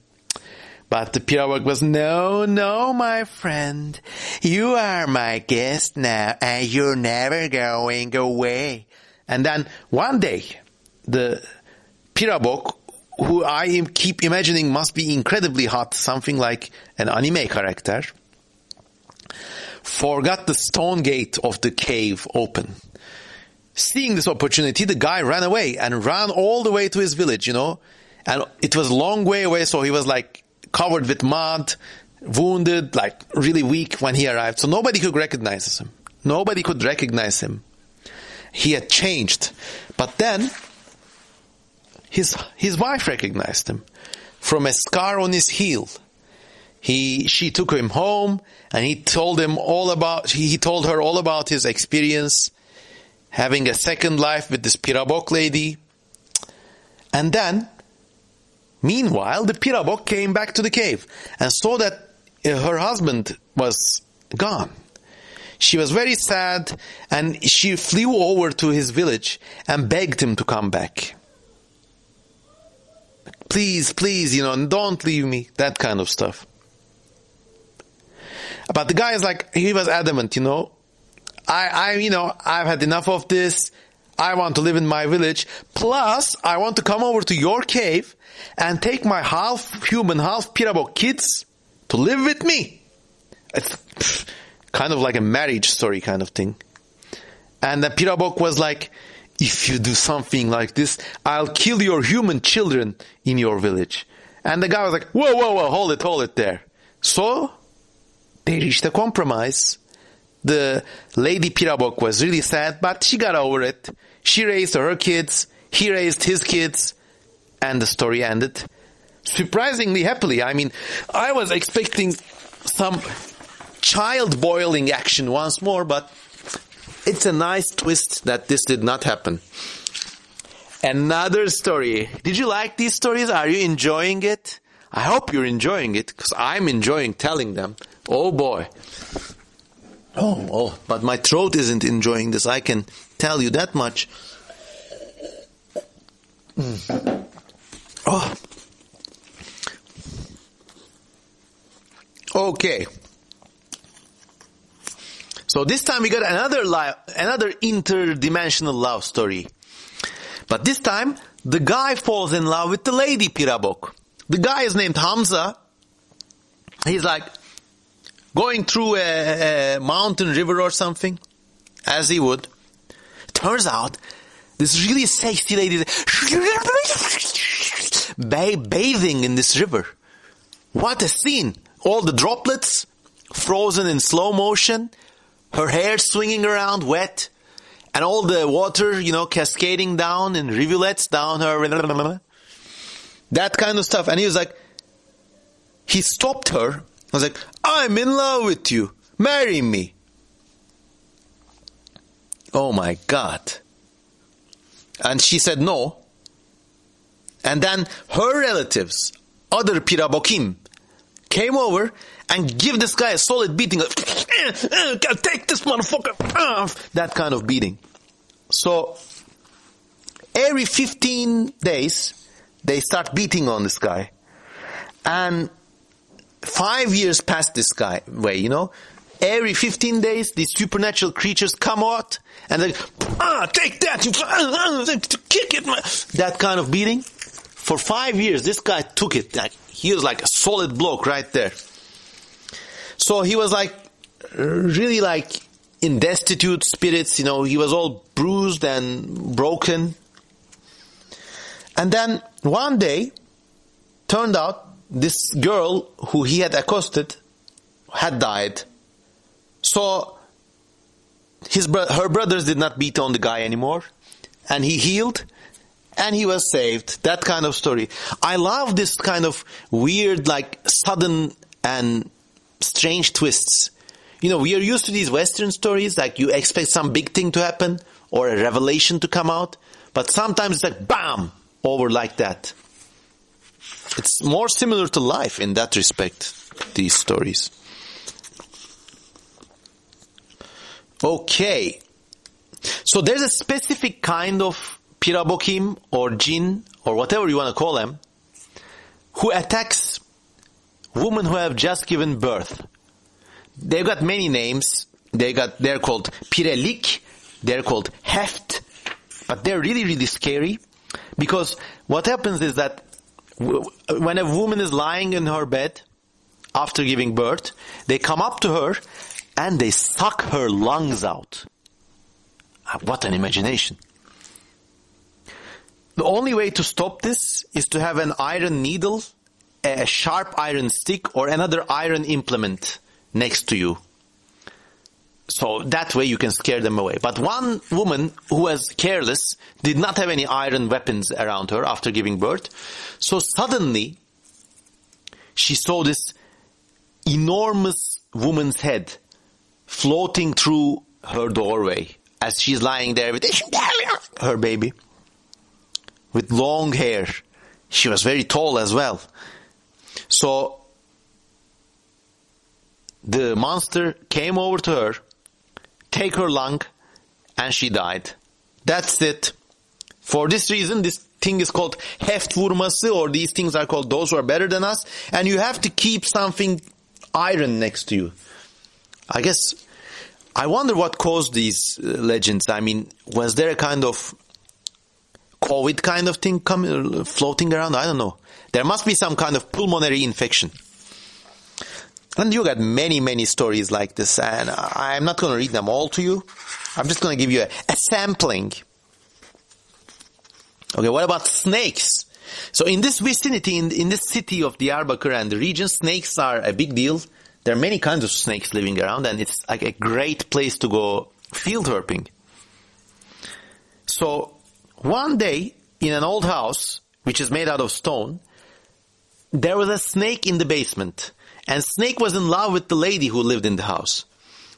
But the Pirabok was, no, my friend. You are my guest now, and you're never going away. And then one day, the Pirabok, who I keep imagining must be incredibly hot, something like an anime character, forgot the stone gate of the cave open. Seeing this opportunity, the guy ran away and ran all the way to his village, And it was a long way away, so he was covered with mud, wounded, really weak when he arrived. So nobody could recognize him. Nobody could recognize him. He had changed. But then, his wife recognized him from a scar on his heel. She took him home, and he told her all about his experience having a second life with this Pirabok lady. And then, meanwhile, the Pirabok came back to the cave and saw that her husband was gone. She was very sad, and she flew over to his village and begged him to come back. Please, don't leave me, that kind of stuff. But the guy is he was adamant, I've had enough of this. I want to live in my village. Plus, I want to come over to your cave and take my half human, half Pirabok kids to live with me. It's kind of like a marriage story kind of thing. And the Pirabok was like, if you do something like this, I'll kill your human children in your village. And the guy was like, whoa, hold it there. So, they reached a compromise. The lady Pirabok was really sad, but she got over it. She raised her kids, he raised his kids, and the story ended surprisingly happily. I was expecting some child boiling action once more, but it's a nice twist that this did not happen. Another story. Did you like these stories? Are you enjoying it? I hope you're enjoying it, because I'm enjoying telling them. Oh boy. Oh, but my throat isn't enjoying this. I can tell you that much. Oh. Okay. So this time we got another interdimensional love story. But this time, the guy falls in love with the lady Pirabok. The guy is named Hamza. He's going through a mountain, river or something, as he would. Turns out, this really sexy lady bathing in this river. What a scene. All the droplets frozen in slow motion, her hair swinging around wet, and all the water, cascading down in rivulets down her. That kind of stuff. And he stopped her. I was like, I'm in love with you. Marry me. Oh my God. And she said no. And then her relatives, other Pirabokim, came over and give this guy a solid beating. Take this motherfucker. That kind of beating. So, every 15 days, they start beating on this guy. And 5 years passed this guy way, Every 15 days, these supernatural creatures come out and they take that, kick it. That kind of beating. For 5 years, this guy took it. He was like a solid bloke right there. So he was really in destitute spirits, he was all bruised and broken. And then one day, turned out this girl who he had accosted had died. So her brothers did not beat on the guy anymore, and he healed, and he was saved. That kind of story. I love this kind of weird, like sudden and strange twists. We are used to these Western stories, like you expect some big thing to happen or a revelation to come out, but sometimes it's like bam, over like that. It's more similar to life in that respect, these stories. Okay. So there's a specific kind of Pirabokim or Jinn or whatever you want to call them who attacks women who have just given birth. They've got many names. They're called Pirelik, they're called Heft, but they're really, really scary because what happens is that when a woman is lying in her bed after giving birth, they come up to her and they suck her lungs out. What an imagination. The only way to stop this is to have an iron needle, a sharp iron stick, or another iron implement next to you. So that way you can scare them away. But one woman who was careless did not have any iron weapons around her after giving birth. So suddenly she saw this enormous woman's head floating through her doorway as she's lying there with her baby with long hair. She was very tall as well. So the monster came over to her, take her lung, and she died. That's it. For this reason, this thing is called heft vurması, or these things are called those who are better than us, and you have to keep something iron next to you. I wonder what caused these legends. I mean, was there a kind of COVID kind of thing floating around? I don't know. There must be some kind of pulmonary infection. And you got many, many stories like this, and I'm not going to read them all to you. I'm just going to give you a sampling. Okay, what about snakes? So in this vicinity, in this city of Diyarbakır and the region, snakes are a big deal. There are many kinds of snakes living around, and it's like a great place to go field herping. So one day, in an old house, which is made out of stone, there was a snake in the basement. And snake was in love with the lady who lived in the house.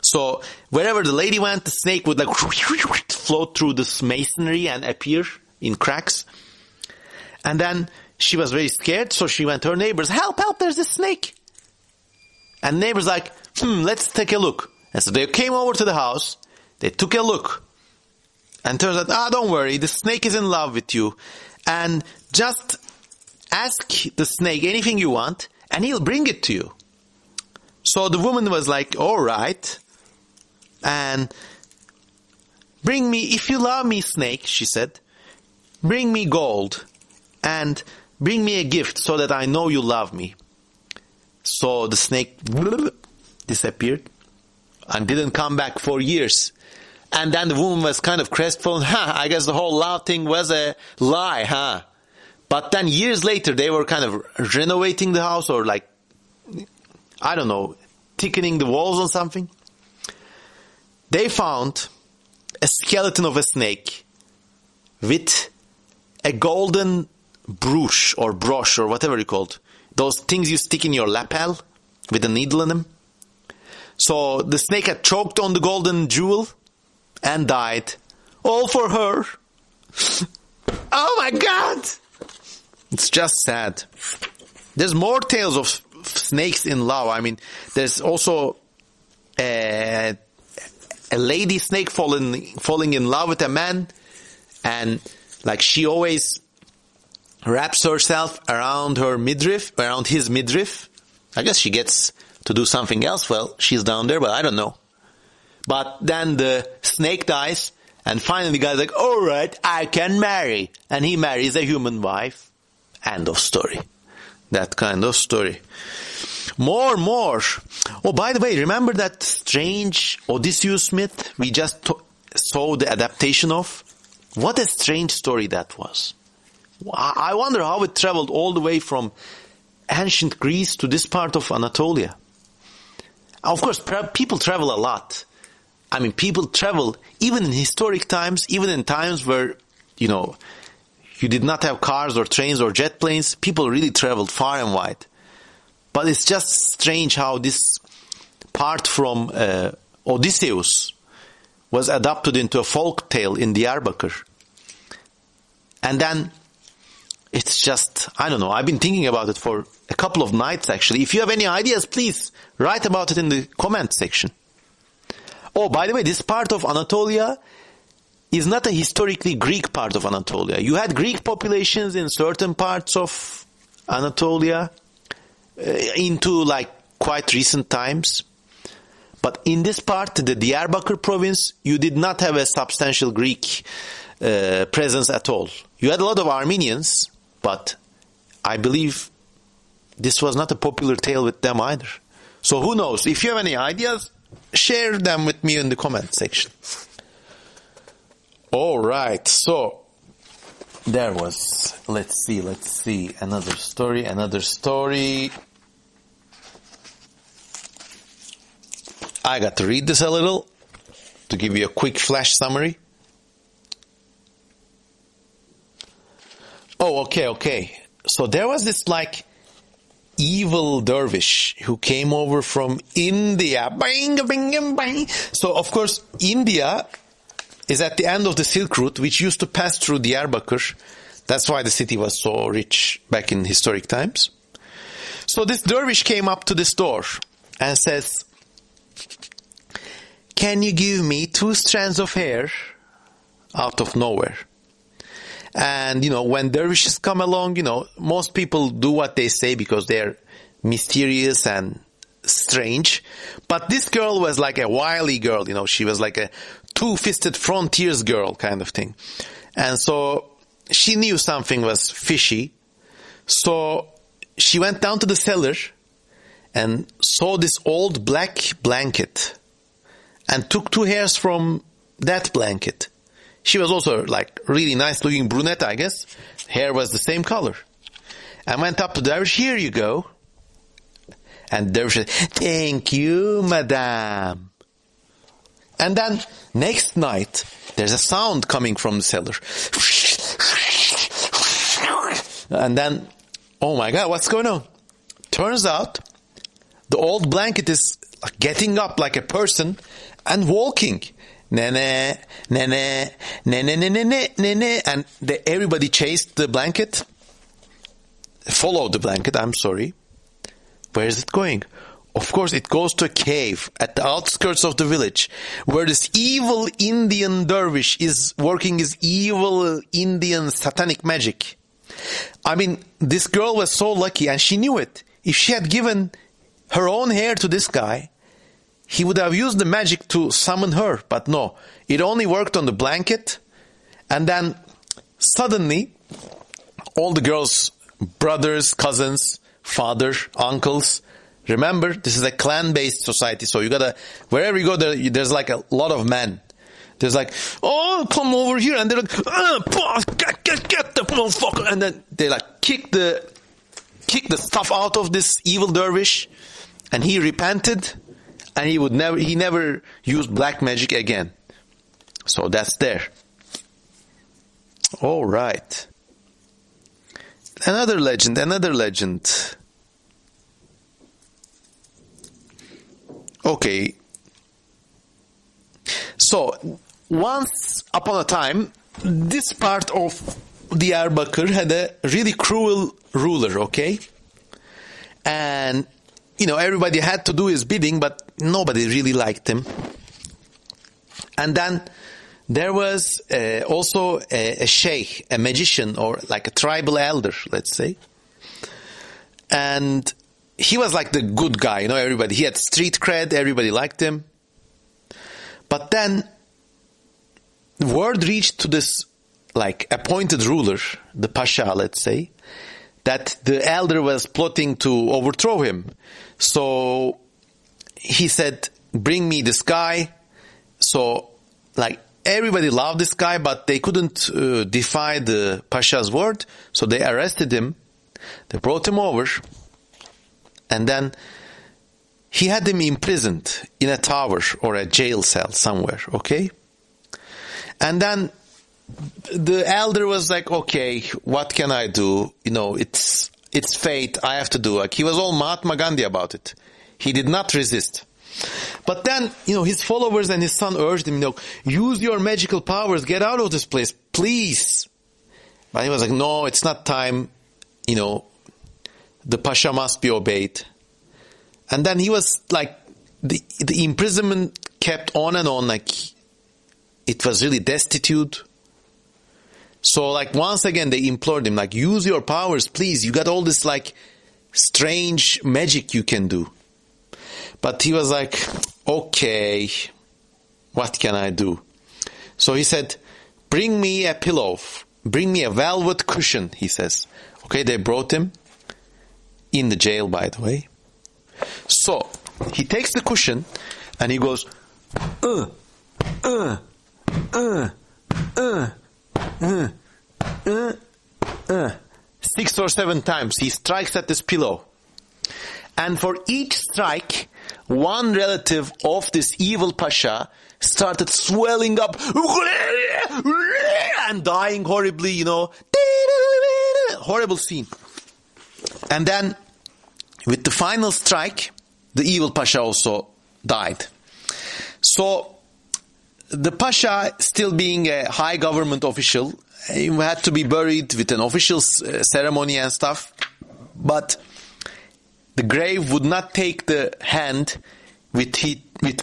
So wherever the lady went, the snake would like float through this masonry and appear in cracks. And then she was very scared, so she went to her neighbors, help, there's a snake. And neighbors like, let's take a look. And so they came over to the house, they took a look. And turns out, don't worry, the snake is in love with you. And just ask the snake anything you want, and he'll bring it to you. So the woman was like, all right. And bring me, if you love me, snake, she said, bring me gold and bring me a gift so that I know you love me. So the snake disappeared and didn't come back for years. And then the woman was kind of crestfallen. I guess the whole love thing was a lie, huh? But then years later, they were kind of renovating the house or like, I don't know, thickening the walls or something. They found a skeleton of a snake with a golden brooch or broche or whatever you call it. Those things you stick in your lapel with a needle in them. So the snake had choked on the golden jewel and died. All for her. Oh my God! It's just sad. There's more tales of snakes in love. I mean, there's also a lady snake falling in love with a man, and like she always wraps herself around his midriff. I guess she gets to do something else. Well, she's down there, but I don't know. But then the snake dies, and finally the guy's like, all right, I can marry. And he marries a human wife. End of story. That kind of story. More. Oh, by the way, remember that strange Odysseus myth we just saw the adaptation of? What a strange story that was. I wonder how it traveled all the way from ancient Greece to this part of Anatolia. Of course, people travel a lot. I mean, people travel even in historic times, even in times where, you did not have cars or trains or jet planes. People really traveled far and wide. But it's just strange how this part from Odysseus was adapted into a folk tale in Diyarbakır. And then it's just, I don't know, I've been thinking about it for a couple of nights actually. If you have any ideas, please write about it in the comment section. Oh, by the way, this part of Anatolia is not a historically Greek part of Anatolia. You had Greek populations in certain parts of Anatolia into like quite recent times. But in this part, the Diyarbakır province, you did not have a substantial Greek presence at all. You had a lot of Armenians, but I believe this was not a popular tale with them either. So who knows? If you have any ideas, share them with me in the comment section. All right, so there was, let's see, another story. I got to read this a little to give you a quick flash summary. Oh, okay. So there was this like evil dervish who came over from India. So of course, India is at the end of the Silk Route, which used to pass through Diyarbakır. That's why the city was so rich back in historic times. So this dervish came up to this door and says, "Can you give me 2 strands of hair?" Out of nowhere. And, when dervishes come along, most people do what they say because they're mysterious and strange. But this girl was like a wily girl, she was like a two-fisted frontiers girl kind of thing. And so she knew something was fishy. So she went down to the cellar and saw this old black blanket and took 2 hairs from that blanket. She was also like really nice looking brunette, I guess. Hair was the same color. And went up to Dervish, "Here you go." And Dervish said, "Thank you, madame." And then next night, there's a sound coming from the cellar. And then, oh my God, what's going on? Turns out the old blanket is getting up like a person and walking. Nene, nene, nene, nene, nene, nene. And everybody chased the blanket. Followed the blanket, I'm sorry. Where is it going? Of course, it goes to a cave at the outskirts of the village where this evil Indian dervish is working his evil Indian satanic magic. I mean, this girl was so lucky and she knew it. If she had given her own hair to this guy, he would have used the magic to summon her. But no, it only worked on the blanket. And then suddenly, all the girls' brothers, cousins, father, uncles. Remember, this is a clan-based society, so you gotta, wherever you go, there's like a lot of men. There's like, "Oh, come over here," and they're like, get the motherfucker," and then they like kick the stuff out of this evil dervish, and he repented, and he never used black magic again. So that's there. All right. Another legend. Okay. So, once upon a time, this part of Diyarbakır had a really cruel ruler, okay? And, everybody had to do his bidding, but nobody really liked him. And then there was also a sheikh, a magician, or like a tribal elder, let's say. And he was like the good guy, everybody. He had street cred, everybody liked him. But then word reached to this like appointed ruler, the pasha, let's say, that the elder was plotting to overthrow him. So he said, "Bring me this guy." So like everybody loved this guy, but they couldn't defy the pasha's word. So they arrested him. They brought him over. And then he had him imprisoned in a tower or a jail cell somewhere, okay? And then the elder was like, okay, what can I do? It's fate, I have to do. Like, he was all Mahatma Gandhi about it. He did not resist. But then, his followers and his son urged him, use your magical powers, get out of this place, please. But he was like, no, it's not time. The Pasha must be obeyed. And then he was like, the imprisonment kept on and on, like, it was really destitute. So, like, once again, they implored him, like, use your powers, please. You got all this, like, strange magic you can do. But he was like, okay, what can I do? So he said, bring me a pillow. Bring me a velvet cushion, he says. Okay, they brought him in the jail, by the way. So he takes the cushion and he goes, 6 or 7 times. He strikes at this pillow. And for each strike, one relative of this evil Pasha started swelling up and dying horribly, horrible scene. And then with the final strike, the evil Pasha also died. So the Pasha, still being a high government official, he had to be buried with an official ceremony and stuff. But the grave would not take the hand with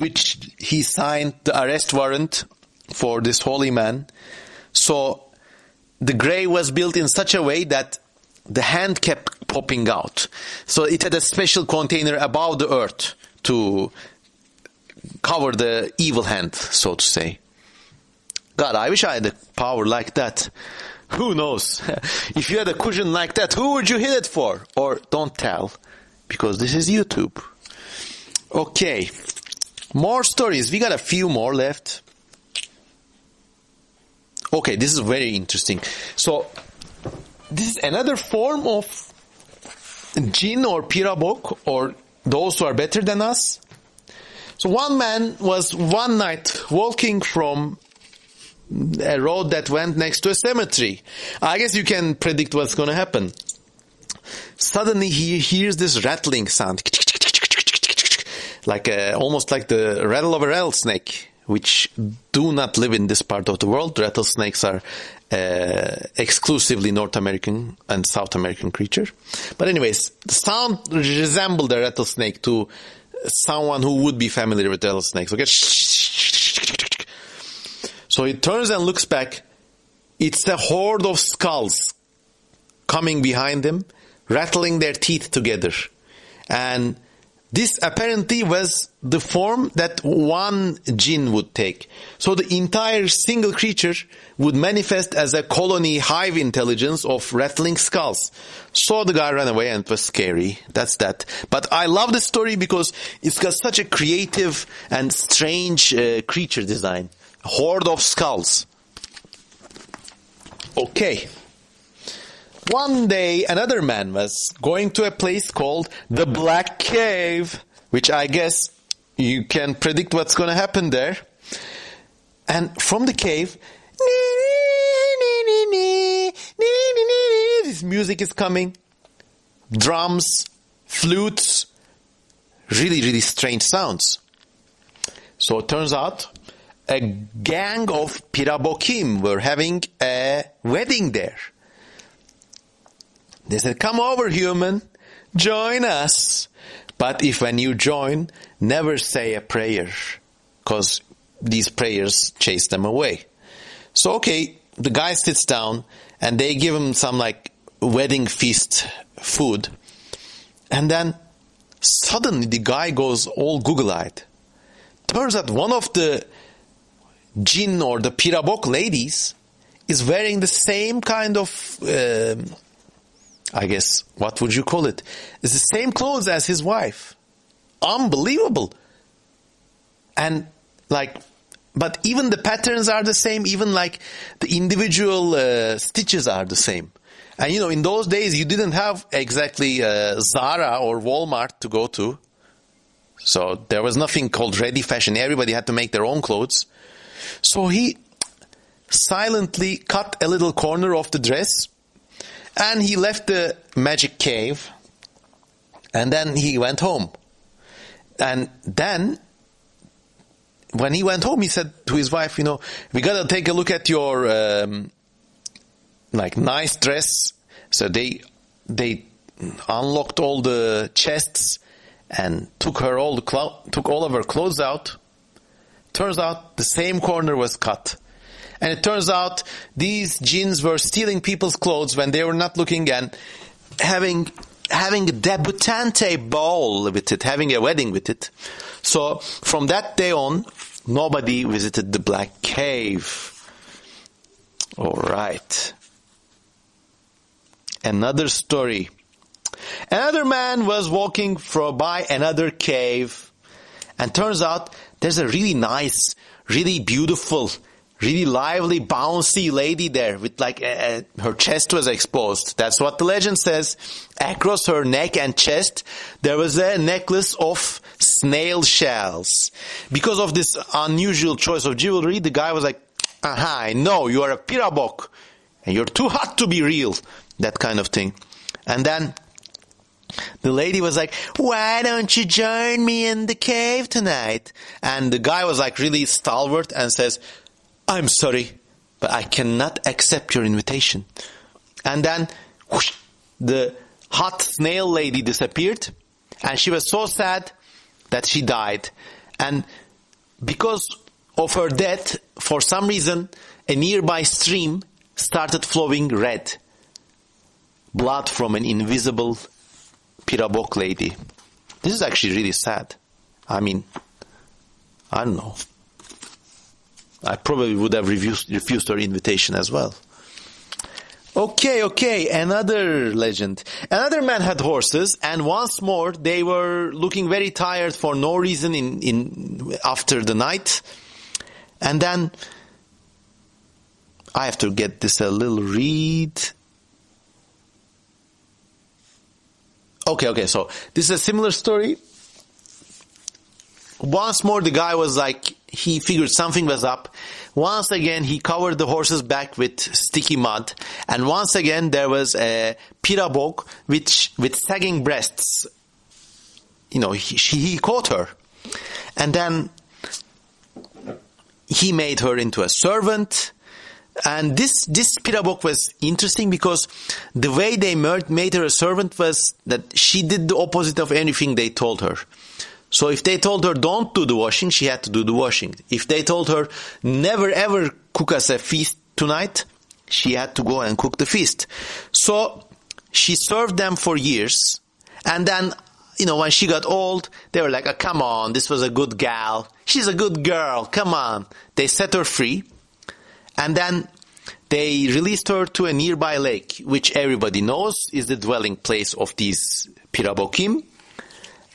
which he signed the arrest warrant for this holy man. So the grave was built in such a way that the hand kept popping out. So it had a special container above the earth to cover the evil hand, so to say. God, I wish I had a power like that. Who knows? If you had a cushion like that, who would you hit it for? Or don't tell, because this is YouTube. Okay, more stories. We got a few more left. Okay, this is very interesting. So, this is another form of Jinn or Pirabok, or those who are better than us. So one man was one night walking from a road that went next to a cemetery. I guess you can predict what's going to happen. Suddenly he hears this rattling sound, like almost like the rattle of a rattlesnake, which do not live in this part of the world. Rattlesnakes are exclusively North American and South American creature. But anyways, the sound resembled a rattlesnake to someone who would be familiar with rattlesnakes. Okay. So he turns and looks back. It's a horde of skulls coming behind him, rattling their teeth together. And this apparently was the form that one jinn would take. So the entire single creature would manifest as a colony hive intelligence of rattling skulls. So the guy ran away and it was scary. That's that. But I love the story because it's got such a creative and strange creature design. A horde of skulls. Okay. One day, another man was going to a place called the Black Cave, which I guess you can predict what's going to happen there. And from the cave, this music is coming. Drums, flutes, really, really strange sounds. So it turns out a gang of Pirabokim were having a wedding there. They said, come over, human, join us. But if when you join, never say a prayer, because these prayers chase them away. So, okay, the guy sits down, and they give him some, like, wedding feast food. And then, suddenly, the guy goes all Google-eyed. Turns out one of the Jinn or the Pirabok ladies is wearing the same kind of... I guess, what would you call it? It's the same clothes as his wife. Unbelievable. And but even the patterns are the same, even like the individual stitches are the same. And in those days you didn't have exactly Zara or Walmart to go to. So there was nothing called ready fashion. Everybody had to make their own clothes. So he silently cut a little corner of the dress and he left the magic cave and then he went home. And then when he went home, he said to his wife, we got to take a look at your nice dress. So they unlocked all the chests and took all of her clothes out. Turns out the same corner was cut. And it turns out these jinns were stealing people's clothes when they were not looking and having a debutante ball with it, having a wedding with it. So from that day on, nobody visited the Black Cave. All right. Another story. Another man was walking by another cave, and turns out there's a really nice, really beautiful, really lively, bouncy lady there with her chest was exposed. That's what the legend says. Across her neck and chest, there was a necklace of snail shells. Because of this unusual choice of jewelry, the guy was like, aha, I know, you are a Pirabok, and you're too hot to be real. That kind of thing. And then the lady was like, why don't you join me in the cave tonight? And the guy was really stalwart and says, I'm sorry, but I cannot accept your invitation. And then whoosh, the hot snail lady disappeared, and she was so sad that she died. And because of her death, for some reason, a nearby stream started flowing red. Blood from an invisible Pirabok lady. This is actually really sad. I mean, I don't know. I probably would have refused her invitation as well. Okay, another legend. Another man had horses, and once more they were looking very tired for no reason after the night. And then I have to get this a little read. Okay, so this is a similar story. Once more the guy was he figured something was up. Once again he covered the horse's back with sticky mud. And once again there was a Pirabok with sagging breasts. He caught her. And then he made her into a servant. And this Pirabok was interesting because the way they made her a servant was that she did the opposite of anything they told her. So if they told her don't do the washing, she had to do the washing. If they told her never ever cook us a feast tonight, she had to go and cook the feast. So she served them for years. And then, when she got old, they were like, oh, come on, this was a good gal. She's a good girl, come on. They set her free. And then they released her to a nearby lake, which everybody knows is the dwelling place of these Pirabokim.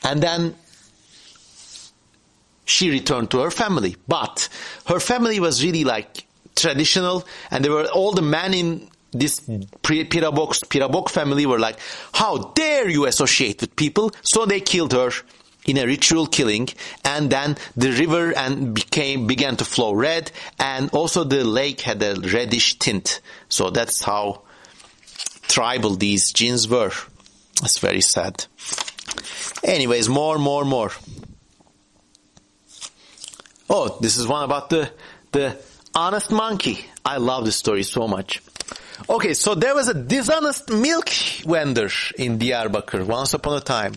And then she returned to her family. But her family was really traditional, and there were all the men in this Pirabok family were like, how dare you associate with people? So they killed her in a ritual killing, and then the river began to flow red, and also the lake had a reddish tint. So that's how tribal these jinns were. That's very sad. Anyways, more. Oh, this is one about the honest monkey. I love this story so much. Okay, so there was a dishonest milk vendor in Diyarbakır once upon a time.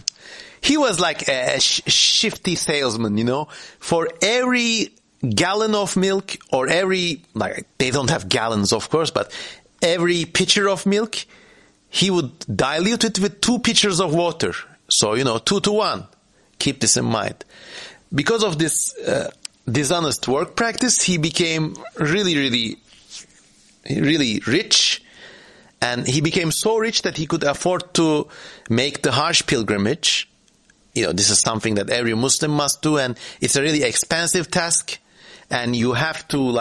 He was like a shifty salesman, For every gallon of milk, or they don't have gallons, of course, but every pitcher of milk, he would dilute it with 2 pitchers of water. So, 2 to 1. Keep this in mind. Because of this dishonest work practice, he became really, really, really rich. And he became so rich that he could afford to make the Hajj pilgrimage. This is something that every Muslim must do, and it's a really expensive task. And you have to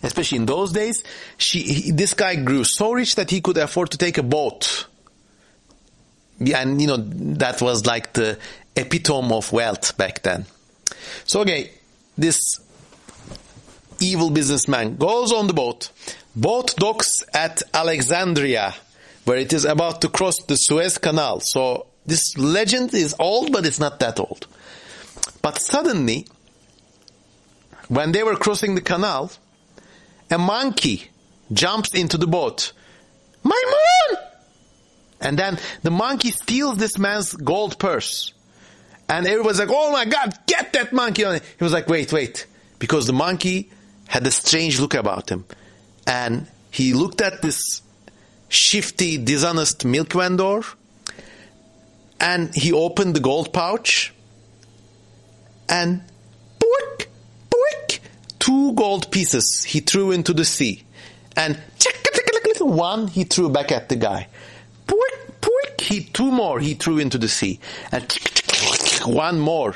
especially in those days, this guy grew so rich that he could afford to take a boat. And, that was the epitome of wealth back then. So okay, this evil businessman goes on the boat. Boat docks at Alexandria, where it is about to cross the Suez Canal. So this legend is old, but it's not that old. But suddenly, when they were crossing the canal, a monkey jumps into the boat. Maymun! And then the monkey steals this man's gold purse. And everyone's like, oh my God, get that monkey on it. He was like, wait. Because the monkey had a strange look about him. And he looked at this shifty, dishonest milk vendor. And he opened the gold pouch. And boink, boink, 2 gold pieces he threw into the sea. And one he threw back at the guy. Boink, boink, 2 more he threw into the sea. And 1 more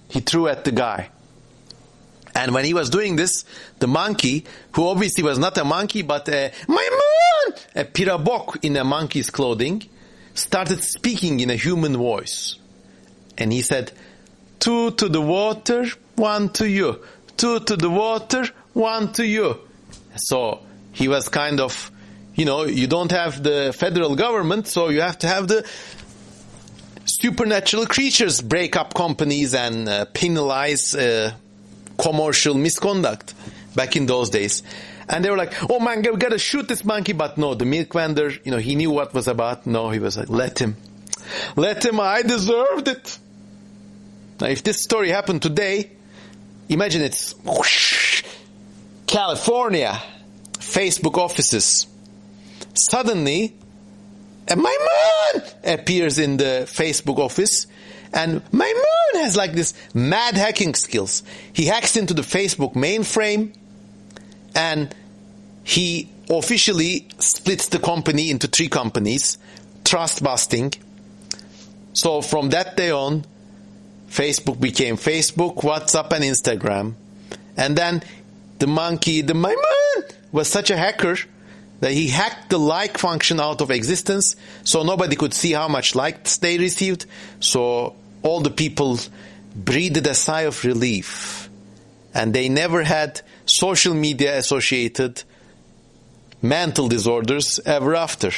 he threw at the guy. And when he was doing this, the monkey, who obviously was not a monkey but a Pirabok in a monkey's clothing, started speaking in a human voice. And he said, 2 to the water, 1 to you. 2 to the water, 1 to you. So he was kind of, you don't have the federal government, so you have to have the supernatural creatures break up companies and penalize commercial misconduct back in those days. And they were like, oh man, we gotta shoot this monkey. But no, the milk vendor, he knew what was about. No, he was like, let him, I deserved it. Now, if this story happened today, imagine it's California, Facebook offices. Suddenly, a Maymun appears in the Facebook office, and Maymun has like this mad hacking skills. He hacks into the Facebook mainframe, and he officially splits the company into 3 companies, trust busting. So from that day on, Facebook became Facebook, WhatsApp, and Instagram. And then the Maymun, was such a hacker that he hacked the like function out of existence, so nobody could see how much likes they received. So all the people breathed a sigh of relief. And they never had social media associated mental disorders ever after.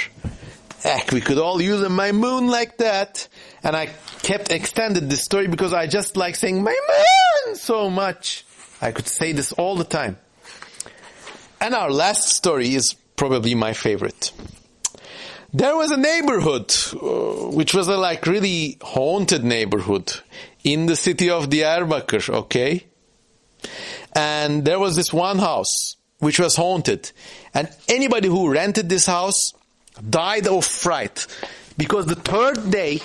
We could all use a Maymun like that. And I kept extended this story because I just like saying Maymun so much. I could say this all the time. And our last story is probably my favorite. There was a neighborhood, which was a really haunted neighborhood in the city of Diyarbakır, okay? And there was this one house which was haunted. And anybody who rented this house died of fright. Because the 3rd day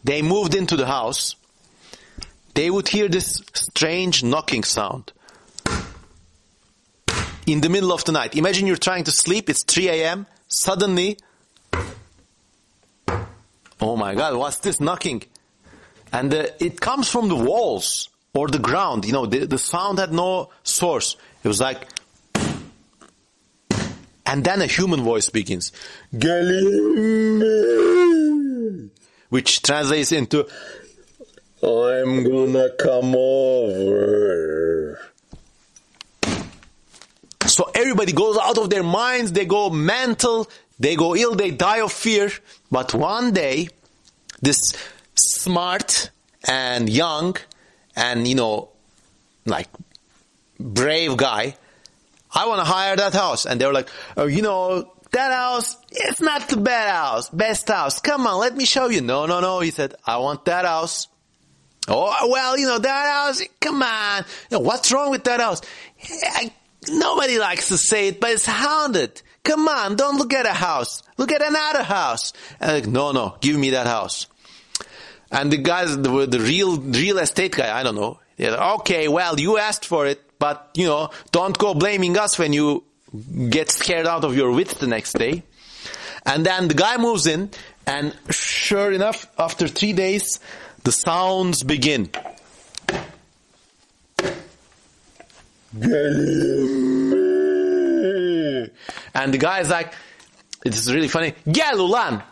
they moved into the house, they would hear this strange knocking sound in the middle of the night. Imagine you're trying to sleep, it's 3 a.m., suddenly, oh my God, what's this knocking? And it comes from the walls or the ground. The sound had no source. It was like, and then a human voice begins, Galim, which translates into, I'm gonna come over. So everybody goes out of their minds, they go mental, they go ill, they die of fear. But one day, this smart and young and, brave guy, I want to hire that house. And they were like, that house, it's not the best house. Come on, let me show you. No, he said, I want that house. Oh, well, that house, come on. What's wrong with that house? Nobody likes to say it, but it's haunted. Come on, don't look at a house. Look at another house. And I'm like, no, give me that house. And the guys, the real estate guy, I don't know. They're like, okay, well, you asked for it, but, don't go blaming us when you get scared out of your wits the next day. And then the guy moves in, and sure enough, after 3 days, the sounds begin. And the guy is like, it's really funny, Gel ulan.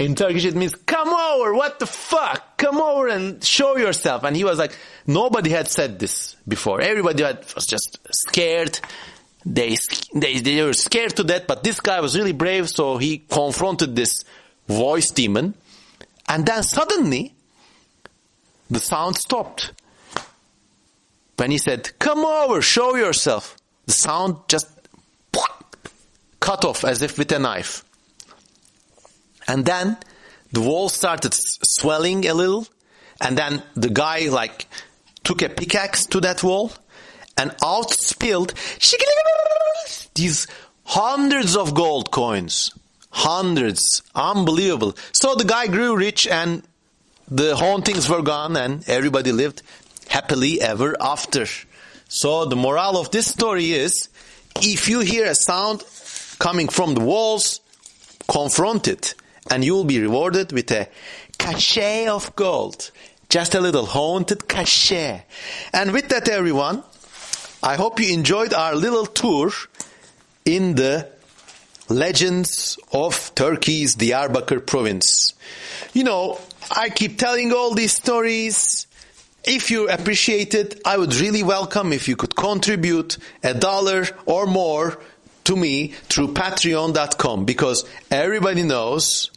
In Turkish it means, come over, what the fuck? Come over and show yourself. And he was like, nobody had said this before. Everybody was just scared. They were scared to death, but this guy was really brave, so he confronted this voice demon. And then suddenly, the sound stopped. When he said, come over, show yourself, the sound just cut off as if with a knife. And then the wall started swelling a little, and then the guy like took a pickaxe to that wall, and out spilled these hundreds of gold coins. Hundreds. Unbelievable. So the guy grew rich and the hauntings were gone and everybody lived happily ever after. So the moral of this story is, if you hear a sound coming from the walls, confront it and you will be rewarded with a cachet of gold. Just a little haunted cachet. And with that, everyone, I hope you enjoyed our little tour in the legends of Turkey's Diyarbakir province. You know, I keep telling all these stories. If you appreciate it, I would really welcome if you could contribute $1 or more to me through patreon.com, because everybody knows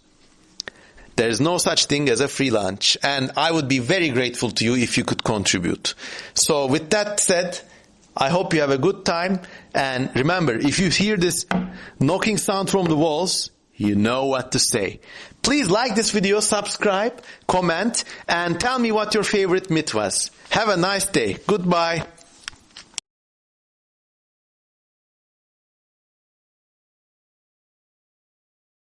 there's no such thing as a free lunch, and I would be very grateful to you if you could contribute. So with that said, I hope you have a good time, and remember, if you hear this knocking sound from the walls, you know what to say. Please like this video, subscribe, comment, and tell me what your favorite myth was. Have a nice day. Goodbye.